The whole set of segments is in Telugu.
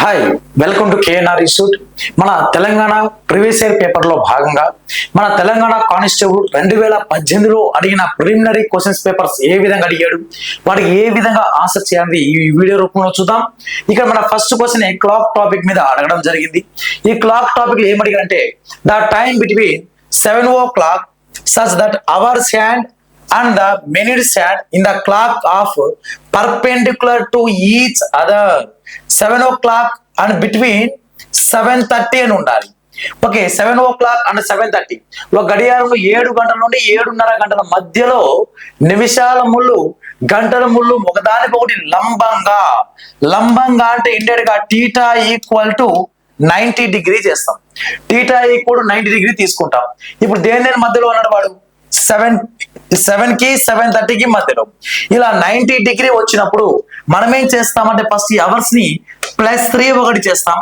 Hi, welcome to KNR institute. మన తెలంగాణ ప్రీవియస్ ఇయర్ పేపర్లో భాగంగా మన తెలంగాణ కానిస్టేబుల్ 2018లో అడిగిన ప్రిలిమినరీ క్వశ్చన్స్ పేపర్స్ ఏ విధంగా అడిగాడు, వాటికి ఏ విధంగా ఆన్సర్ చేయాలి ఈ వీడియో రూపంలో చూద్దాం. ఇక్కడ మన ఫస్ట్ క్వశ్చన్ క్లాక్ టాపిక్ మీద అడగడం జరిగింది. ఈ క్లాక్ టాపిక్ ఏమడిగారంటే the time between 7 o'clock such that hours hand and the minutes hand in the clock of perpendicular to each other. 7 o'clock and between 7:30 అని ఉండాలి. ఓకే, 7 o'clock and 7:30 ఒక గడియారంలో 7 గంటల నుండి 7:30 గంటల మధ్యలో నిమిషాల ముళ్ళు గంటల ముళ్ళు ఒకదానికొకటి లంబంగా అంటే ఇండైరెక్ట్ గా టీటా ఈక్వల్ టు 90 డిగ్రీ చేస్తాం. టీటా ఈక్వల్ 90 డిగ్రీ తీసుకుంటాం. ఇప్పుడు దేని మధ్యలో ఉన్నాడు వాడు 7 కి 7:30కి మధ్యలో. ఇలా 90 డిగ్రీ వచ్చినప్పుడు మనం ఏం చేస్తామంటే ఫస్ట్ ఈ అవర్స్ ని +3 ఒకటి చేస్తాం,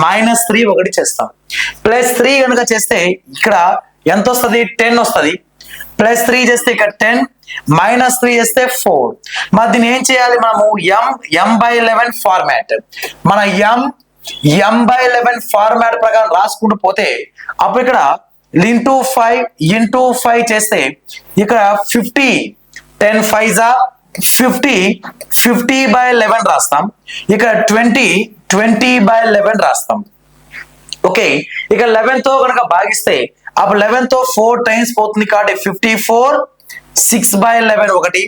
-3 ఒకటి చేస్తాం. +3 కనుక చేస్తే ఇక్కడ ఎంత వస్తుంది? 10 వస్తుంది. +3 చేస్తే ఇక్కడ 10, -3 చేస్తే 4. మరి దీన్ని ఏం చేయాలి మనము? m/11 format. మన m/11 ఫార్మాట్ ప్రకారం రాసుకుంటూ పోతే అప్పుడు ఇక్కడ ఇంటూ 5 చేస్తే ఇక్కడ 50, 10 5 50, 50/11 రాస్తాం. ఇక్కడ 20/11 రాస్తాం. ఓకే, ఇక 11 తో కనుక భాగిస్తే అప్పుడు 11 తో 4 టైమ్స్ పోతుంది కాబట్టి 54, 6/11 ఒకటి.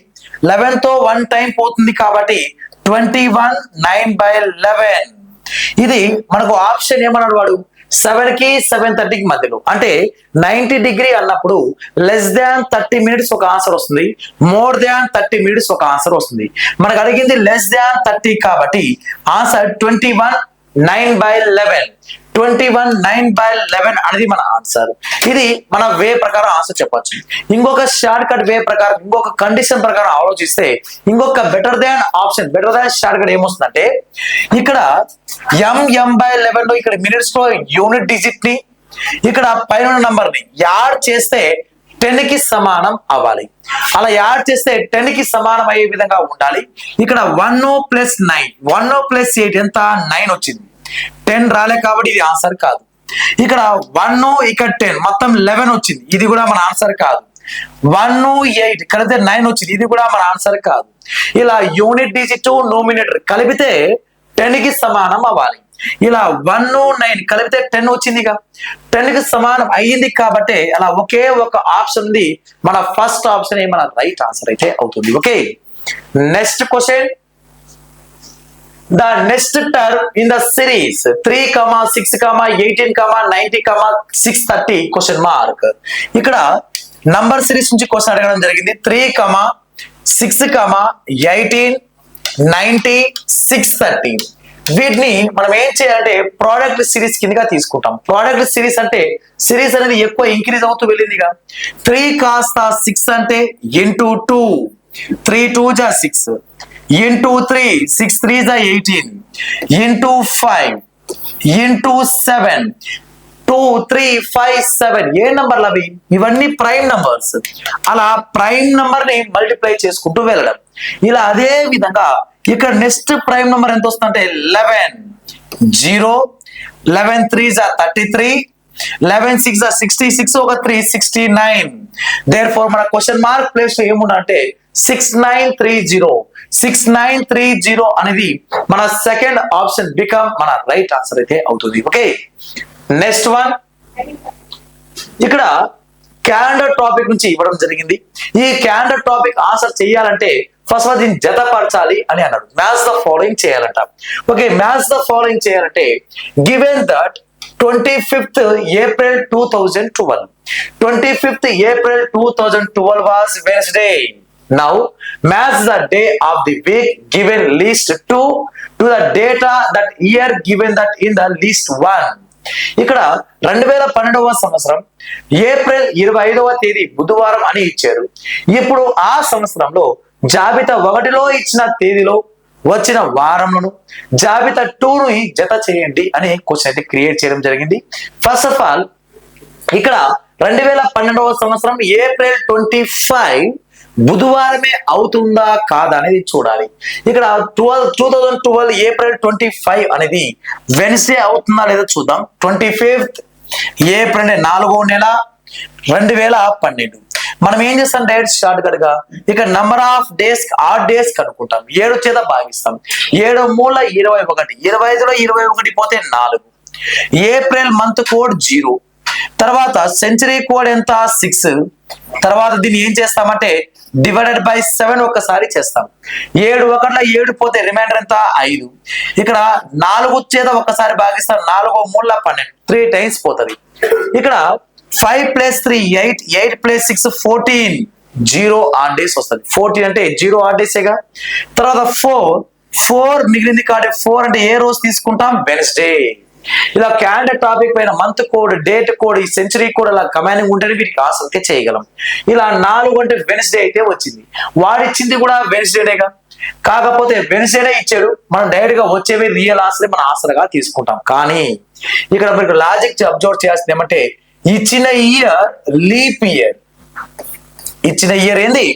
11 తో 1 టైం పోతుంది కాబట్టి 21, 9/11. ఇది మనకు ఆప్షన్ ఏమన్నాడు వాడు? 7 కి 7:30కి మధ్యలో. అంటే 90 డిగ్రీ అన్నప్పుడు <30 minutes ఒక ఆన్సర్ వస్తుంది, <30 minutes ఒక ఆన్సర్ వస్తుంది. మనకు అడిగింది <30 కాబట్టి ఆన్సర్ 21, 9/11. 21, 9/11 అనేది మన ఆన్సర్. ఇది మన వే ప్రకారం ఆన్సర్ చెప్పొచ్చు. ఇంకొక షార్ట్ కట్ వే ప్రకారం, ఇంకొక కండిషన్ ప్రకారం ఆలోచిస్తే ఇంకొక బెటర్ దాన్ షార్ట్ కట్ ఏమొస్తుందంటే ఇక్కడ m/11 లో ఇక్కడ మినిట్స్ లో యూనిట్ డిజిట్ ని ఇక్కడ పైన నంబర్ ని యాడ్ చేస్తే 10 కి సమానం అవ్వాలి. అలా యాడ్ చేస్తే 10 కి సమానం అయ్యే విధంగా ఉండాలి. ఇక్కడ 1 + 9, 1 + 8 ఎంత? 9 వచ్చింది. 10 రాలే కాబట్టి ఇది ఆన్సర్ కాదు. ఇక్కడ 1 ఇక్కడ 10 మొత్తం 11 వచ్చింది, ఇది కూడా మన ఆన్సర్ కాదు. 1 8 కలిపితే 9 వచ్చింది, ఇది కూడా మన ఆన్సర్ కాదు. ఇలా యూనిట్ డిజిట్ నోమినేటర్ కలిపితే 10 కి సమానం అవ్వాలి. ఇలా 1 9 కలిపితే 10 వచ్చిందిగా, 10 కి సమానం అయ్యింది కాబట్టి అలా ఒకే ఒక ఆప్షన్ ఉంది. మన ఫస్ట్ ఆప్షన్ మన రైట్ ఆన్సర్ అయితే అవుతుంది. Okay, next question. The next term in the series 3, 6, 18, 90, 630 question mark. ఇక్కడ నంబర్ సిరీస్ నుంచి క్వశ్చన్ అడగడం జరిగింది. 3, 6, 18, 90, 630. వీటిని మనం ఏం చేయాలంటే ప్రోడక్ట్ సిరీస్ కిందగా తీసుకుంటాం. ప్రోడక్ట్ సిరీస్ అంటే సిరీస్ అనేది ఎక్కువ ఇంక్రీజ్ అవుతూ వెళ్ళిందిగా. 3 కాస్త 6 అంటే ఇంటూ 2, 3 2 6, ఇంటూ 3 6 3 18, ఇంటూ 5, ఇంటూ 7, 2 3 5 7. ఏ నంబర్లు అవి? ఇవన్నీ ప్రైమ్ నంబర్స్. అలా ప్రైమ్ నంబర్ ని మల్టిప్లై చేసుకుంటూ వెళ్ళడం. ఇలా అదే విధంగా ఇక్కడ నెక్స్ట్ ప్రైమ్ నంబర్ ఎంత వస్తుందంటే 11 0, 11 3 33, 11 6 66, ఒక 3 69. దేర్ఫోర్ మన క్వశ్చన్ మార్క్ ప్లేస్ లో ఏముందంటే 6930. 6930 అనేది మన సెకండ్ ఆప్షన్ బికమ్ మన రైట్ ఆన్సర్ అయితే అవుతుంది. Okay, next one. ఇక్కడ క్యాలెండర్ టాపిక్ నుంచి ఇవ్వడం జరిగింది. ఈ క్యాలెండర్ టాపిక్ ఆన్సర్ చేయాలంటే ఫస్ట్ దీన్ని జతపరచాలి అని అన్నాడు. మ్యాచ్ ద ఫాలోయింగ్ చేయాలంట. ఓకే, మ్యాచ్ ద ఫాలోయింగ్ చేయాలంటే given that 25th April 2012. 25th April 2012 was Wednesday. Now match the day of the week given list 2 to the data that year given that in the list 1. ఇక్కడ 2012వ సంవత్సరం ఏప్రిల్ 25వ తేదీ బుధవారం అని ఇచ్చారు. ఇప్పుడు ఆ సంవత్సరంలో జాబితా 1లో ఇచ్చిన తేదీలో వచ్చిన వారంలో జాబితా 2ను జత చేయండి అని క్వశ్చన్ అయితే క్రియేట్ చేయడం జరిగింది. ఫస్ట్ ఆఫ్ ఆల్ ఇక్కడ 2012వ సంవత్సరం ఏప్రిల్ 25 బుధవారమే అవుతుందా కాదా అనేది చూడాలి. ఇక్కడ 2012 ఏప్రిల్ 25 అనేది వెన్స్డే అవుతుందా లేదా చూద్దాం. 25th ఏప్రిల్ 4వ నెల 2012. మనం ఏం చేస్తాం, డైరెక్ట్ షార్ట్ కట్ గా ఇక్కడ number of days odd days కనుక్కుంటాం. 7 చేత భాగిస్తాం. 7 మూల 21, 25లో 21 పోతే 4. April month code 0. తర్వాత సెంచరీ కోడ్ ఎంత 6. తర్వాత దీన్ని ఏం చేస్తామంటే డివైడెడ్ బై 7 ఒక్కసారి చేస్తాం. 7 1 7 పోతే రిమైండర్ ఎంత 5. ఇక్కడ 4 చేత ఒక్కసారి భాగిస్తాం. 4 3 12, 3 టైమ్స్ పోతుంది. ఇక్కడ 5 + 3 8, 8 + 6 14, 0 ఆడ్ డేస్ వస్తుంది. 14 అంటే 0 ఆడ్ డేసేగా. తర్వాత 4 మిగిలింది కాబట్టి 4 అంటే ఏ రోజు తీసుకుంటాం, వెన్స్డే. ఇలా క్యాలెండర్ టాపిక్ పైన మంత్ కోడ్, డేట్ కోడ్, ఈ సెంచరీ కోడ్ అలా కమాండింగ్ ఉంటేనే వీటికి ఆన్సర్ చేయగలం. ఇలా 4 అంటే వెన్స్డే అయితే వచ్చింది. వాడిచ్చింది కూడా వెన్స్డేనేగా. కాకపోతే వెన్స్డేనే ఇచ్చాడు, మనం డైరెక్ట్ గా వచ్చేవి రియల్ ఆన్సర్ మన ఆన్సర్ గా తీసుకుంటాం. కానీ ఇక్కడ మీకు లాజిక్ అబ్జర్వ్ చేయాల్సింది ఏమంటే ఇచ్చిన ఇయర్ లీప్ ఇయర్. ఇచ్చిన ఇయర్ ఏంది,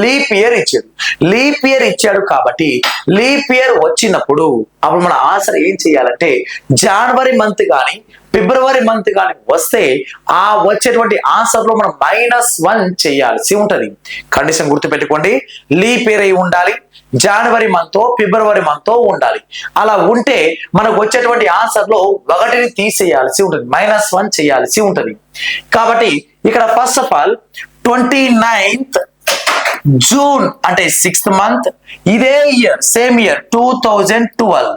లీప్ ఇయర్ ఇచ్చాడు. లీప్ ఇయర్ ఇచ్చాడు కాబట్టి లీప్ ఇయర్ వచ్చినప్పుడు అప్పుడు మన ఆన్సర్ ఏం చేయాలంటే జనవరి మంత్ కానీ ఫిబ్రవరి మంత్ కానీ వస్తే ఆ వచ్చేటువంటి ఆన్సర్ లో మనం -1 చేయాల్సి ఉంటది. కండిషన్ గుర్తుపెట్టుకోండి, లీప్ ఇయర్ అయి ఉండాలి, జనవరి మంతో ఫిబ్రవరి మంతో ఉండాలి. అలా ఉంటే మనకు వచ్చేటువంటి ఆన్సర్ లో 1ని తీసేయాల్సి ఉంటుంది, -1 చేయాల్సి ఉంటది. కాబట్టి ఇక్కడ first of all 29th June అంటే 6th మంత్, ఇదే ఇయర్ సేమ్ ఇయర్ 2012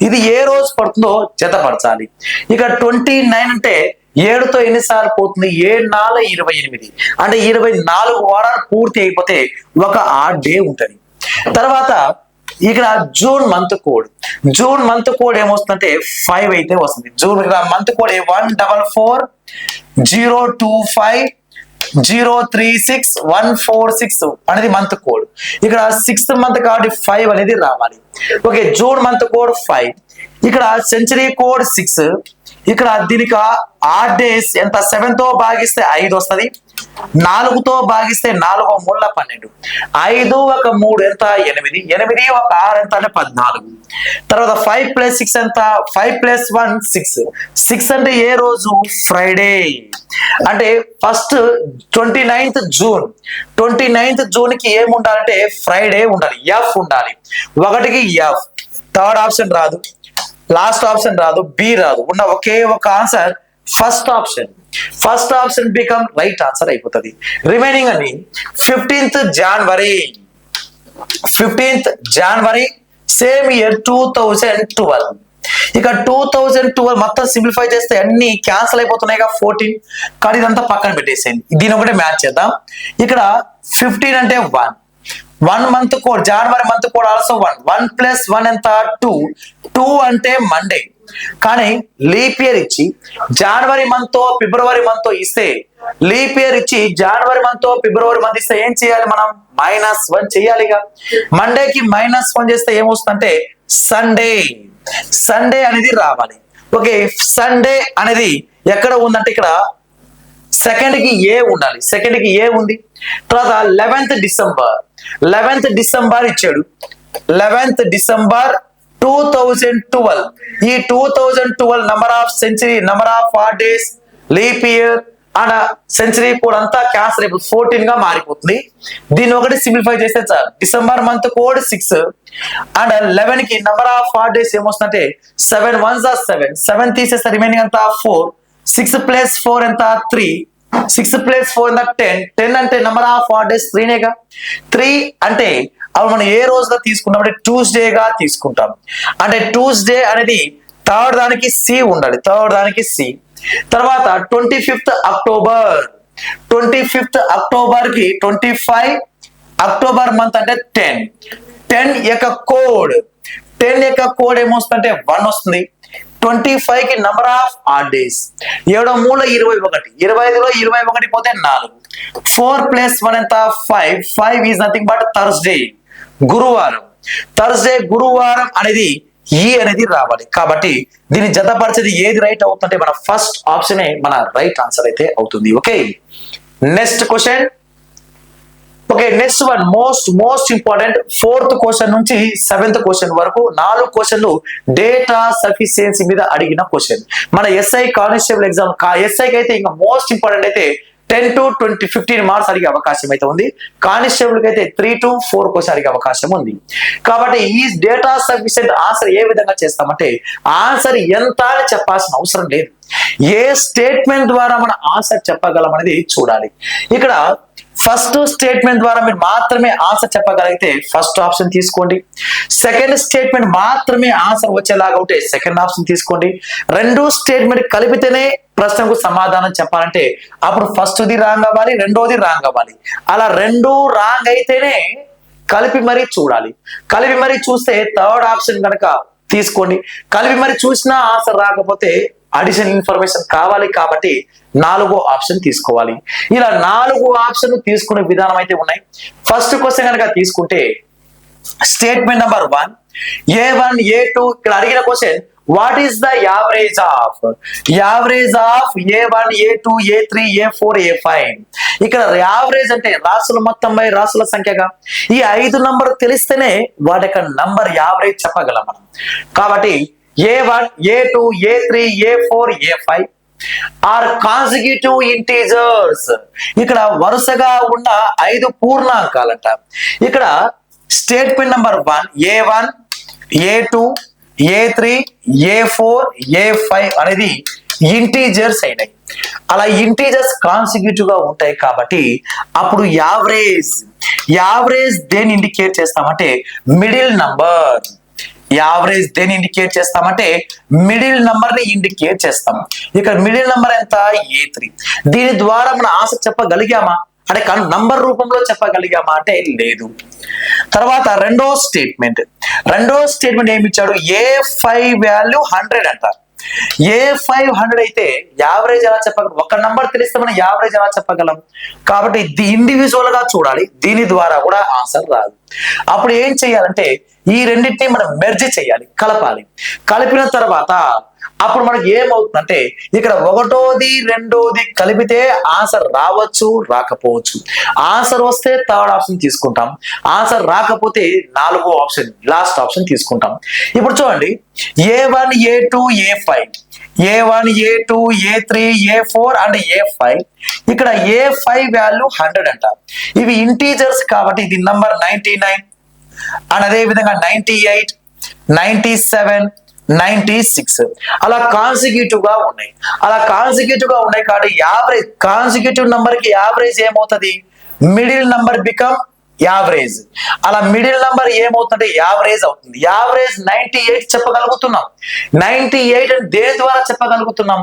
ఇది ఏ రోజు పడుతుందో జతపరచాలి. ఇక 29 అంటే 7తో ఎన్నిసార్లు పోతుంది, 7 4 28 అంటే 24 వారాలు పూర్తి అయిపోతే ఒక ఆడ్ డే ఉంటది. తర్వాత ఇక్కడ June month code, June month code ఏమొస్తుందంటే 5 అయితే వస్తుంది. జూన్ మంత్ కోడ్ 144025036 146 అనేది మంత్ కోడ్. ఇక్కడ 6th మంత్ కాబట్టి 5 అనేది రావాలి. Okay, June month code 5. ఇక్కడ సెంచరీ కోడ్ 6. ఇక్కడ దీనికి ఆడ్ డేస్ ఎంత, 7తో భాగిస్తే 5 వస్తుంది, 4తో భాగిస్తే 4 3 12, 5 1 3 ఎంత 8, 8 1 6 ఎంత అంటే 14. తర్వాత 5 + 6 ఎంత, 5 + 1 6. 6 అంటే ఏ రోజు, ఫ్రైడే. అంటే first 29th June, 29th June కి ఏమి ఉండాలంటే ఫ్రైడే ఉండాలి, ఎఫ్ ఉండాలి. 1కి ఎఫ్, థర్డ్ ఆప్షన్ రాదు, లాస్ట్ ఆప్షన్ రాదు, బి రాదు, ఉన్న ఒకే ఒక answer first option. First option become right answer అయిపోతుంది. రిమైనింగ్ అని 15th జనవరి సేమ్ ఇయర్ 2012. ఇక 2012 మొత్తం సింప్లిఫై చేస్తే అన్ని క్యాన్సిల్ అయిపోతున్నాయి, 14. కానీ ఇదంతా పక్కన పెట్టేసేయండి, దీని ఒకటే మ్యాచ్ చేద్దాం. ఇక్కడ 15 అంటే 1 మంత్ కోడ్, జనవరి మంత్ కోడ్ ఆల్సో 1 + 1 ఎంత 2 అంటే మండే. కానీ లీప్ ఇయర్ ఇచ్చి జనవరి మంత్ ఫిబ్రవరి మంత్ ఇస్తే, లీప్ ఇయర్ ఇచ్చి జనవరి మంత్ ఫిబ్రవరి మంత్ ఇస్తే ఏం చేయాలి, మనం -1 చేయాలిగా. మండేకి -1 చేస్తే ఏమొస్తుందంటే సండే. సండే అనేది రావాలి. ఓకే, సండే అనేది ఎక్కడ ఉందంటే ఇక్కడ సెకండ్ కి ఏ ఉండాలి, సెకండ్ కి ఏ ఉంది. తర్వాత 11th డిసెంబర్ ఇచ్చాడు, 11th డిసెంబర్ 2012. ఈ 2012 number of century, number of odd days, leap year and century code అంతా క్యాన్సిల్ అయిపోతుంది, 14 గా మారిపోతుంది. దీన్ని ఒకటి సింప్లిఫై చేస్తే sir December month code 6 and 11 కి నంబర్ ఆఫ్ ఆడ్ డేస్ ఏమొస్తుందంటే 7 1 7, 7 తీసేస్తే రిమైనింగ్ అంతా 4, 6 + 4 ఎంత 3, 6 + 4 ఎంత 10, 10 అంటే నంబర్ ఆఫ్ ఆడ్ డేస్ 3నేగా. 3 అంటే అప్పుడు మనం ఏ రోజుగా తీసుకుంటాం అంటే ట్యూస్డేగా తీసుకుంటాం. అంటే ట్యూస్డే అనేది థర్డ్ దానికి సి ఉండాలి, థర్డ్ దానికి సి. తర్వాత 25th అక్టోబర్ కి 25 అక్టోబర్ మంత్ అంటే 10 యొక్క కోడ్, 10 యొక్క కోడ్ ఏమొస్తుందంటే 1 వస్తుంది. 25 కి నంబర్ ఆఫ్ ఆడ్ డేస్, 7 మూల 21, 25లో 21 పోతే 4, 4 + 1 ఎంత 5, 5 ఈజ్ నథింగ్ బట్ థర్స్డే, గురువారం. గురువారం అనేది ఈ అనేది రావాలి. కాబట్టి దీన్ని జతపరిచేది ఏది రైట్ అవుతుందంటే మన ఫస్ట్ ఆప్షనే మన రైట్ ఆన్సర్ అయితే అవుతుంది. Okay, next question okay, next one most important 4th question నుంచి 7th క్వశ్చన్ వరకు 4 క్వశ్చన్లు డేటా సఫిషియన్సీ మీద అడిగిన క్వశ్చన్. మన ఎస్ఐ కానిస్టేబుల్ ఎగ్జామ్ ఎస్ఐకి అయితే ఇంకా మోస్ట్ ఇంపార్టెంట్ అయితే 10 to 15 మార్క్స్ అడిగే అవకాశం అయితే ఉంది. కానిస్టేబుల్ కి అయితే 3 to 4 క్వశ్చన్ అడిగే అవకాశం ఉంది. కాబట్టి ఈ డేటా సఫిషియెంట్ ఆన్సర్ ఏ విధంగా చేస్తామంటే ఆన్సర్ ఎంత అని చెప్పాల్సిన అవసరం లేదు. ఏ స్టేట్మెంట్ ద్వారా మన ఆన్సర్ చెప్పగలం అనేది చూడాలి. ఇక్కడ ఫస్ట్ స్టేట్మెంట్ ద్వారా మీరు మాత్రమే ఆన్సర్ చెప్పగలిగితే ఫస్ట్ ఆప్షన్ తీసుకోండి. సెకండ్ స్టేట్మెంట్ మాత్రమే ఆన్సర్ వచ్చేలాగా ఉంటే సెకండ్ ఆప్షన్ తీసుకోండి. రెండు స్టేట్మెంట్ కలిపితేనే ప్రశ్నకు సమాధానం చెప్పాలంటే అప్పుడు ఫస్ట్ది రాంగ్ అవ్వాలి, రెండోది రాంగ్ అవ్వాలి. అలా రెండు రాంగ్ అయితేనే కలిపి మరీ చూడాలి. కలిపి మరీ చూస్తే థర్డ్ ఆప్షన్ కనుక తీసుకోండి. కలిపి మరి చూసినా ఆన్సర్ రాకపోతే అడిషనల్ ఇన్ఫర్మేషన్ కావాలి కాబట్టి 4వ ఆప్షన్ తీసుకోవాలి. ఇలా 4 ఆప్షన్లు తీసుకునే విధానం అయితే ఉన్నాయి. ఫస్ట్ క్వశ్చన్ కనుక తీసుకుంటే స్టేట్మెంట్ నెంబర్ 1 A1 A2 ఇక్కడ అడిగిన question what is the average of A1 A2 A3 A4 A5. ఇక్కడ యావరేజ్ అంటే రాసుల మొత్తం బై రాసుల సంఖ్యగా ఈ 5 నంబర్ తెలిస్తేనే వాటి యొక్క నంబర్ యావరేజ్ చెప్పగలం మనం. కాబట్టి A1 A2 A3 A4 A5 are consecutive integers. ఇక్కడ వరుసగా ఉన్న 5 పూర్ణాంకాలంట. ఇక్కడ statement number 1 A1 A2 A3 A4 A5 అనేది ఇంటీజర్స్ అయినాయి. అలా ఇంటీజర్స్ కాన్సిక్యూటివ్ గా ఉంటాయి కాబట్టి అప్పుడు యావరేజ్ దేని ఇండికేట్ చేస్తామంటే మిడిల్ నంబర్. యావరేజ్ దేని ఇండికేట్ చేస్తామంటే మిడిల్ నంబర్ ని ఇండికేట్ చేస్తాం. ఇక్కడ మిడిల్ నంబర్ ఎంత A3. దీని ద్వారా మనం ఆన్సర్ చెప్పగలిగామా అంటే నంబర్ రూపంలో చెప్పగలిగామా అంటే లేదు. తర్వాత రెండో స్టేట్మెంట్ ఏమి ఇచ్చాడు A5 వాల్యూ 100 అంటారు. A5 100 అయితే యావరేజ్ ఎలా చెప్పగలం? ఒక నంబర్ తెలిస్తే మనం యావరేజ్ ఎలా చెప్పగలం? కాబట్టి ఇండివిజువల్ గా చూడాలి. దీని ద్వారా కూడా ఆన్సర్ రాదు. అప్పుడు ఏం చేయాలంటే ఈ రెండింటిని మనం మెర్జ్ చేయాలి, కలపాలి. కలిపిన తర్వాత అప్పుడు మనకి ఏమవుతుందంటే ఇక్కడ ఒకటోది రెండోది కలిపితే ఆన్సర్ రావచ్చు, రాకపోవచ్చు. ఆన్సర్ వస్తే థర్డ్ ఆప్షన్ తీసుకుంటాం, ఆన్సర్ రాకపోతే 4వ ఆప్షన్ లాస్ట్ ఆప్షన్ తీసుకుంటాం. ఇప్పుడు చూడండి A1 A2 A5 A3 A4 and A5. ఇక్కడ A5 వాల్యూ 100 అంట. ఇవి ఇంటీజర్స్ కాబట్టి ఇది నంబర్ 99 అండ్ అదే విధంగా 98 97 96 అలా కాన్సిక్యూటివ్ గా ఉన్నాయి. కాబట్టి యావరేజ్ కాన్సిక్యూటివ్ నంబర్ కి యావరేజ్ ఏమవుతుంది? Middle number become average. అలా మిడిల్ నంబర్ ఏమవుతుందంటే యావరేజ్ అవుతుంది. యావరేజ్ 98 చెప్పగలుగుతున్నాం. 98 అని దేని ద్వారా చెప్పగలుగుతున్నాం?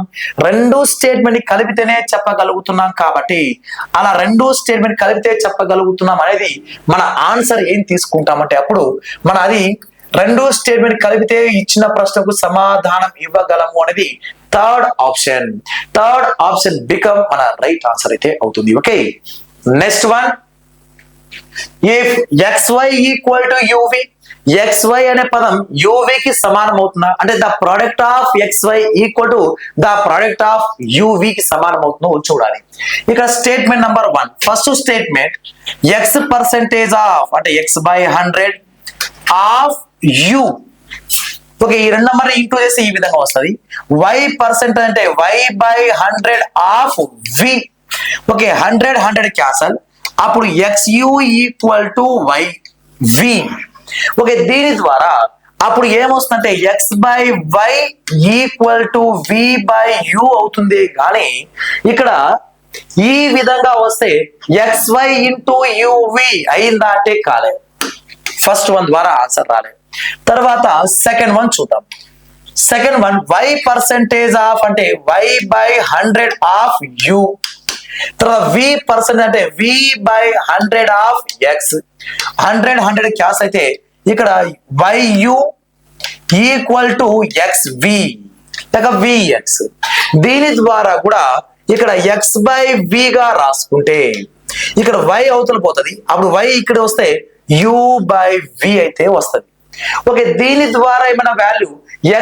రెండు స్టేట్మెంట్ కలిపితేనే చెప్పగలుగుతున్నాం. కాబట్టి అలా రెండు స్టేట్మెంట్ కలిపితే చెప్పగలుగుతున్నాం అనేది మన ఆన్సర్ ఏం తీసుకుంటామంటే అప్పుడు మన అది రెండు స్టేట్మెంట్ కలిపితే ఇచ్చిన ప్రశ్నకు సమాధానం ఇవ్వగలము అనేది థర్డ్ ఆప్షన్ బికమ్ మన రైట్ ఆన్సర్ అయితే అవుతుంది. Okay, next one if XY equal to UV, XY అనే పదం UV కి సమానం అవుతుందా అంటే the product of XY equal to the product of UV కి సమానం అవుతుందో చూడాలి. ఇక్కడ statement number 1 first statement X percentage of అంటే X/100 ఆఫ్ U. ఓకే, ఈ రెండు నంబర్ ఇంటూ చేసి ఈ విధంగా వస్తుంది. Y పర్సెంటేజ్ అంటే Y/100 of V. Okay, 100 cancel. అప్పుడు XU equal to YV. Okay, దీని ద్వారా అప్పుడు ఏమొస్తుందంటే X/Y ఈక్వల్ టు V/U అవుతుంది. కానీ ఇక్కడ ఈ విధంగా వస్తే XY ఇంటూ UV అయిందా అంటే కాలేదు. ఫస్ట్ వన్ ద్వారా ఆన్సర్ రాలేదు. తర్వాత సెకండ్ వన్ చూద్దాం. Second one Y percentage of అంటే Y/100 ఆఫ్ U. తర్వాత V పర్సెంట్ అంటే V/100 ఆఫ్ X. 100 క్యాస్ అయితే ఇక్కడ YU ఈక్వల్ టు XV లేక VX. దీని ద్వారా కూడా ఇక్కడ X/V గా రాసుకుంటే ఇక్కడ Y అవతల పోతుంది. అప్పుడు Y ఇక్కడ వస్తే U/V అయితే వస్తుంది. ఓకే, దీని ద్వారా ఏమైనా వాల్యూ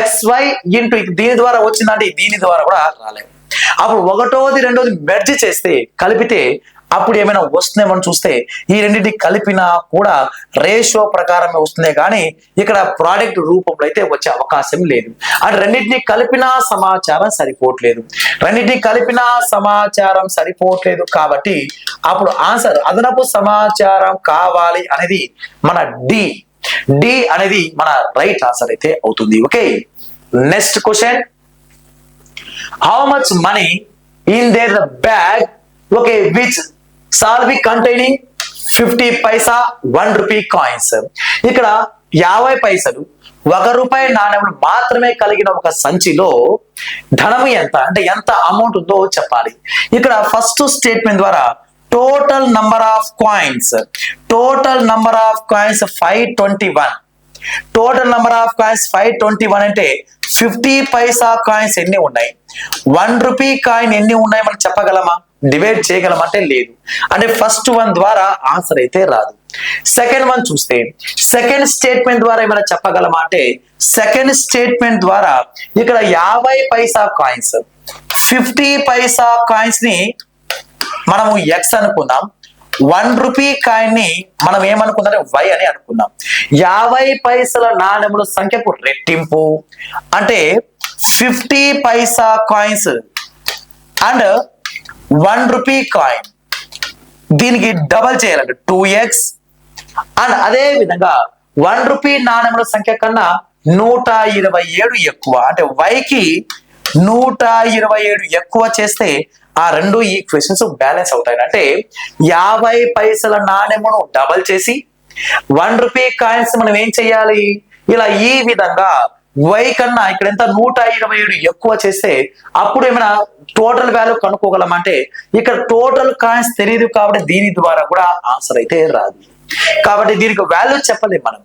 XY ఇంటూ దీని ద్వారా వచ్చిందంటే దీని ద్వారా కూడా రాలేదు. అప్పుడు ఒకటోది రెండోది మెర్జ్ చేస్తే కలిపితే అప్పుడు ఏమైనా వస్తుందేమని చూస్తే ఈ రెండింటిని కలిపినా కూడా రేషియో ప్రకారమే వస్తుంది, కానీ ఇక్కడ ప్రోడక్ట్ రూపంలో అయితే వచ్చే అవకాశం లేదు. అంటే రెండింటిని కలిపినా సమాచారం సరిపోవట్లేదు, కాబట్టి అప్పుడు ఆన్సర్ అదనపు సమాచారం కావాలి అనేది మన డి అనేది మన రైట్ ఆన్సర్ అయితే అవుతుంది. Okay, next question, how much money in their bag, okay, which సాల్వి కంటైనింగ్ 50 పైసా 1 రూపీ కాయిన్స్. ఇక్కడ 50 పైసలు 1 రూపాయి నాణ్యములు మాత్రమే కలిగిన ఒక సంచిలో ధనము ఎంత, అంటే ఎంత అమౌంట్ ఉందో చెప్పాలి. ఇక్కడ ఫస్ట్ స్టేట్మెంట్ ద్వారా total number of coins 521. Total number of coins 521 అంటే 50 పైసా కాయిన్స్ ఎన్ని ఉన్నాయి, 1 రూపీ కాయిన్ ఎన్ని ఉన్నాయి మనం చెప్పగలమా, డివైడ్ చేయగలమా అంటే లేదు. అంటే ఫస్ట్ వన్ ద్వారా ఆన్సర్ అయితే రాదు. సెకండ్ వన్ చూస్తే సెకండ్ స్టేట్మెంట్ ద్వారా ఏమైనా చెప్పగలమా అంటే సెకండ్ స్టేట్మెంట్ ద్వారా ఇక్కడ 50 పైసా కాయిన్స్ 50 పైసా కాయిన్స్ ని మనము ఎక్స్ అనుకుందాం, 1 రూపీ కాయిన్ ని మనం ఏమనుకుందాం వై అని అనుకుందాం. 50 పైసల నాణెముల సంఖ్యకు రెట్టింపు అంటే 50 పైసా కాయిన్స్ అండ్ 1 రూపీ కాయిన్, దీనికి డబల్ చేయాలంటే 2x. అండ్ అదే విధంగా 1 రూపీ నాణెముల సంఖ్య కన్నా 127 ఎక్కువ, అంటే వైకి 127 ఎక్కువ చేస్తే ఆ రెండు ఈక్వేషన్స్ బ్యాలెన్స్ అవుతాయి. అంటే 50 పైసల నాణెమును డబల్ చేసి 1 రూపీ కాయిన్స్ మనం ఏం చెయ్యాలి, ఇలా ఈ విధంగా వై కన్నా ఇక్కడ ఎంత 127 ఎక్కువ చేస్తే అప్పుడు ఏమైనా టోటల్ వాల్యూ కనుక్కోగలం. అంటే ఇక్కడ టోటల్ కాయిన్స్ తెలియదు కాబట్టి దీని ద్వారా కూడా ఆన్సర్ అయితే రాదు, కాబట్టి దీనికి వాల్యూ చెప్పలేము మనం.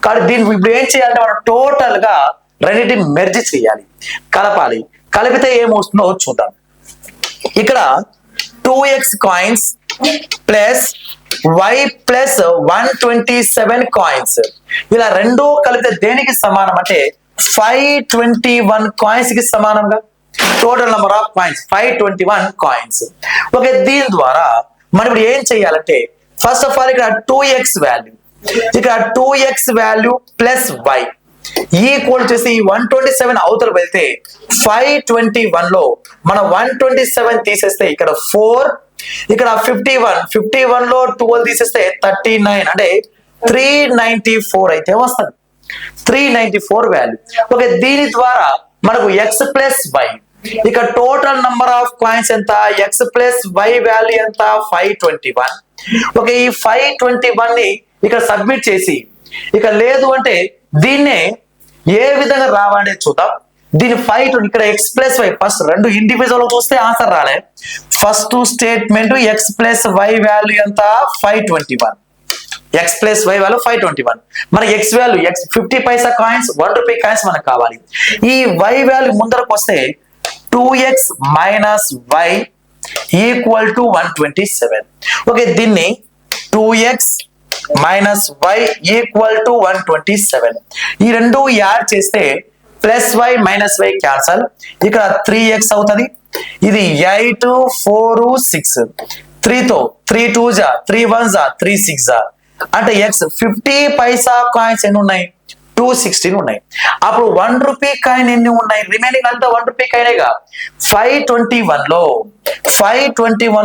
కాబట్టి దీనికి ఇప్పుడు ఏం చేయాలంటే మనం టోటల్ గా రెండింటిని మెర్జ్ చేయాలి, కలపాలి. కలిపితే ఏమొస్తుందో చూద్దాం. ఇక్కడ 2x coins plus y plus 127 coins, ఇలా రెండు కలిపితే దేనికి సమానం అంటే 521 కాయిన్స్ కి సమానంగా. Total number of coins 521 coins. Okay, దీని ద్వారా మనం ఇప్పుడు ఏం చేయాలంటే ఫస్ట్ ఆఫ్ ఆల్ ఇక్కడ 2x వాల్యూ, ఇక్కడ 2x value plus y equal చేసి 127 అవతల వెళ్తే 521 లో మనం 127 తీసేస్తే ఇక్కడ 4, ఇక్కడ 51 లో 12 తీసేస్తే 39, అంటే 394 అయితే వస్తుంది, 394 వాల్యూ. ఓకే, దీని ద్వారా మనకు x ప్లస్ y, ఇక్కడ టోటల్ నంబర్ ఆఫ్ కాయిన్స్ ఎంత, x ప్లస్ y వాల్యూ ఎంత 521. ఓకే, ఈ 521 ని ఇక్కడ సబ్మిట్ చేసి ఇక లేదు అంటే దీన్నే ఏ విధంగా రావాలనేది చూద్దాం. దీని 5 ఇక్కడ x ప్లస్ y ఫస్ట్ రెండు ఇండివిజువల్ చూస్తే ఆన్సర్ రాలే. First statement x plus y value ఎంత 521, x ప్లస్ y వాల్యూ 521. మనకి x వాల్యూ 50 పైసా కాయిన్స్ 1 రూపీ కాయిన్స్ మనకు కావాలి. ఈ y వాల్యూ ముందరకు వస్తే 2x minus y equal to 127. Okay, దీన్ని 2x minus y equal to 127. ఈ రెండు యాడ్ చేస్తే plus y minus y cancel, ఇక్కడ 3x అవుతుంది. ఇది 8 4 6, 3తో 3 2 జా 3 1 జా 3 6 జా, అంటే x 50 పైసా కాయిన్స్ ఎన్ని ఉన్నాయి 216 ఉన్నాయి. అప్పుడు 1 రూపీ కాయిన్ ఎన్ని ఉన్నాయి, రిమైనింగ్ అంతా 1 రూపీ కాయినేగా. 521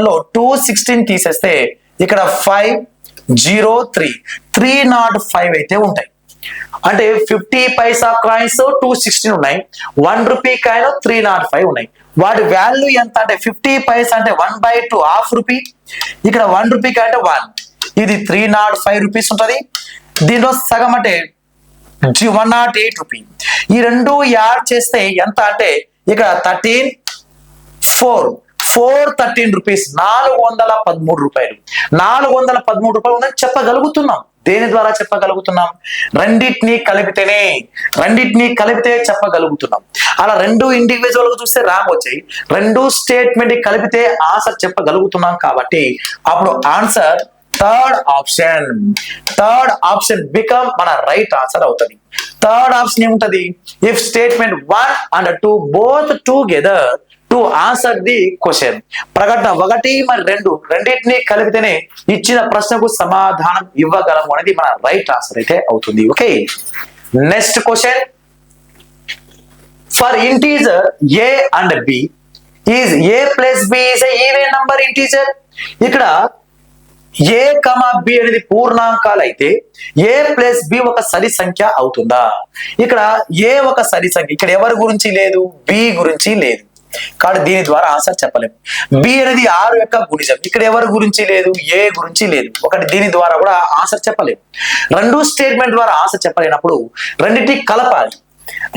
లో 216 తీసేస్తే ఇక్కడ 503 305 అయితే ఉంటాయి. అంటే 50 పైసా కాయిన్స్ 216 ఉన్నాయి, 1 రూపీ కాయిన్ 305 ఉన్నాయి. వాటి వాల్యూ ఎంత అంటే 50 పైసా అంటే 1/2 హాఫ్ రూపీ, ఇక్కడ 1 రూపీ కాయిన్ అంటే 1, ఇది 305 రూపీస్ ఉంటుంది. దీనిలో సగం అంటే 108 రూపీ. ఈ రెండు యాడ్ చేస్తే ఎంత అంటే ఇక్కడ 413 రూపీస్, 413 రూపాయలు. 413 రూపాయలు ఉందని చెప్పగలుగుతున్నాం. దేని ద్వారా చెప్పగలుగుతున్నాం, రెండింటినీ కలిపితే చెప్పగలుగుతున్నాం. అలా రెండు ఇండివిజువల్ గా చూస్తే రాంగ్ వచ్చాయి, రెండు స్టేట్మెంట్ కలిపితే ఆన్సర్ చెప్పగలుగుతున్నాం. కాబట్టి అప్పుడు ఆన్సర్ థర్డ్ ఆప్షన్ బికమ్ మన రైట్ ఆన్సర్ అవుతుంది. థర్డ్ ఆప్షన్ ఏముంటది, if statement 1 and 2 both together to answer the question. ప్రకటన 1 మరి 2 రెండింటిని కలిపితేనే ఇచ్చిన ప్రశ్నకు సమాధానం ఇవ్వగలము అనేది మన రైట్ ఆన్సర్ అయితే అవుతుంది. Okay, next question. For integer a and b is a plus b is a even number integer. ఇక్కడ a, b అనేది పూర్ణాంకాలు అయితే a ప్లస్ b ఒక సరి సంఖ్య అవుతుందా? ఇక్కడ a ఒక సరి సంఖ్య, ఇక్కడ ఎవరి గురించి లేదు, b గురించి లేదు, కాబట్టి దీని ద్వారా ఆన్సర్ చెప్పలేము. b అనేది 6 యొక్క గుణిజం, ఇక్కడ ఎవరి గురించి లేదు, a గురించి లేదు, ఒకటి దీని ద్వారా కూడా ఆన్సర్ చెప్పలేము. రెండు స్టేట్మెంట్ ద్వారా ఆన్సర్ చెప్పలేనప్పుడు రెండింటిని కలపాలి.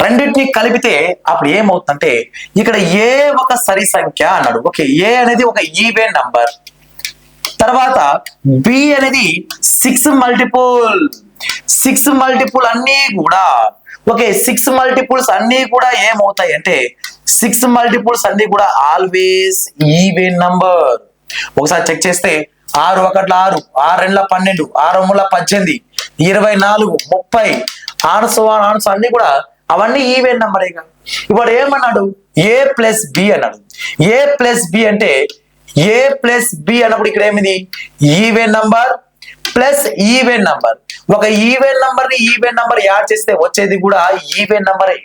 రెండింటిని కలిపితే అప్పుడు ఏమవుతుందంటే ఇక్కడ ఏ ఒక సరి సంఖ్య అన్నాడు. ఓకే, ఏ అనేది ఒక ఈవెన్ నంబర్, తర్వాత బి అనేది 6 మల్టిపుల్ అన్ని కూడా ఓకే 6 మల్టిపుల్స్ అన్ని కూడా ఏమవుతాయి అంటే 6 మల్టిపుల్స్ అన్ని కూడా ఆల్వేస్ ఈవెన్ నంబర్. ఒకసారి చెక్ చేస్తే 6 1 6, 6 2 12, 6 3 18, 24, 30 ఆన్సర్ అన్ని కూడా అవన్నీ ఈవెన్ నంబరేగా. ఇప్పుడు ఏమన్నాడు, ఏ ప్లస్ బి అన్నాడు. ఏ ప్లస్ బి అంటే ఏ ప్లస్ బి అన్నప్పుడు ఇక్కడ ఏమిది even number plus even number. ఒక ఈవెన్ నంబర్ ని ఈవెన్ నంబర్ యాడ్ చేస్తే వచ్చేది కూడా ఈవెన్ నంబరే.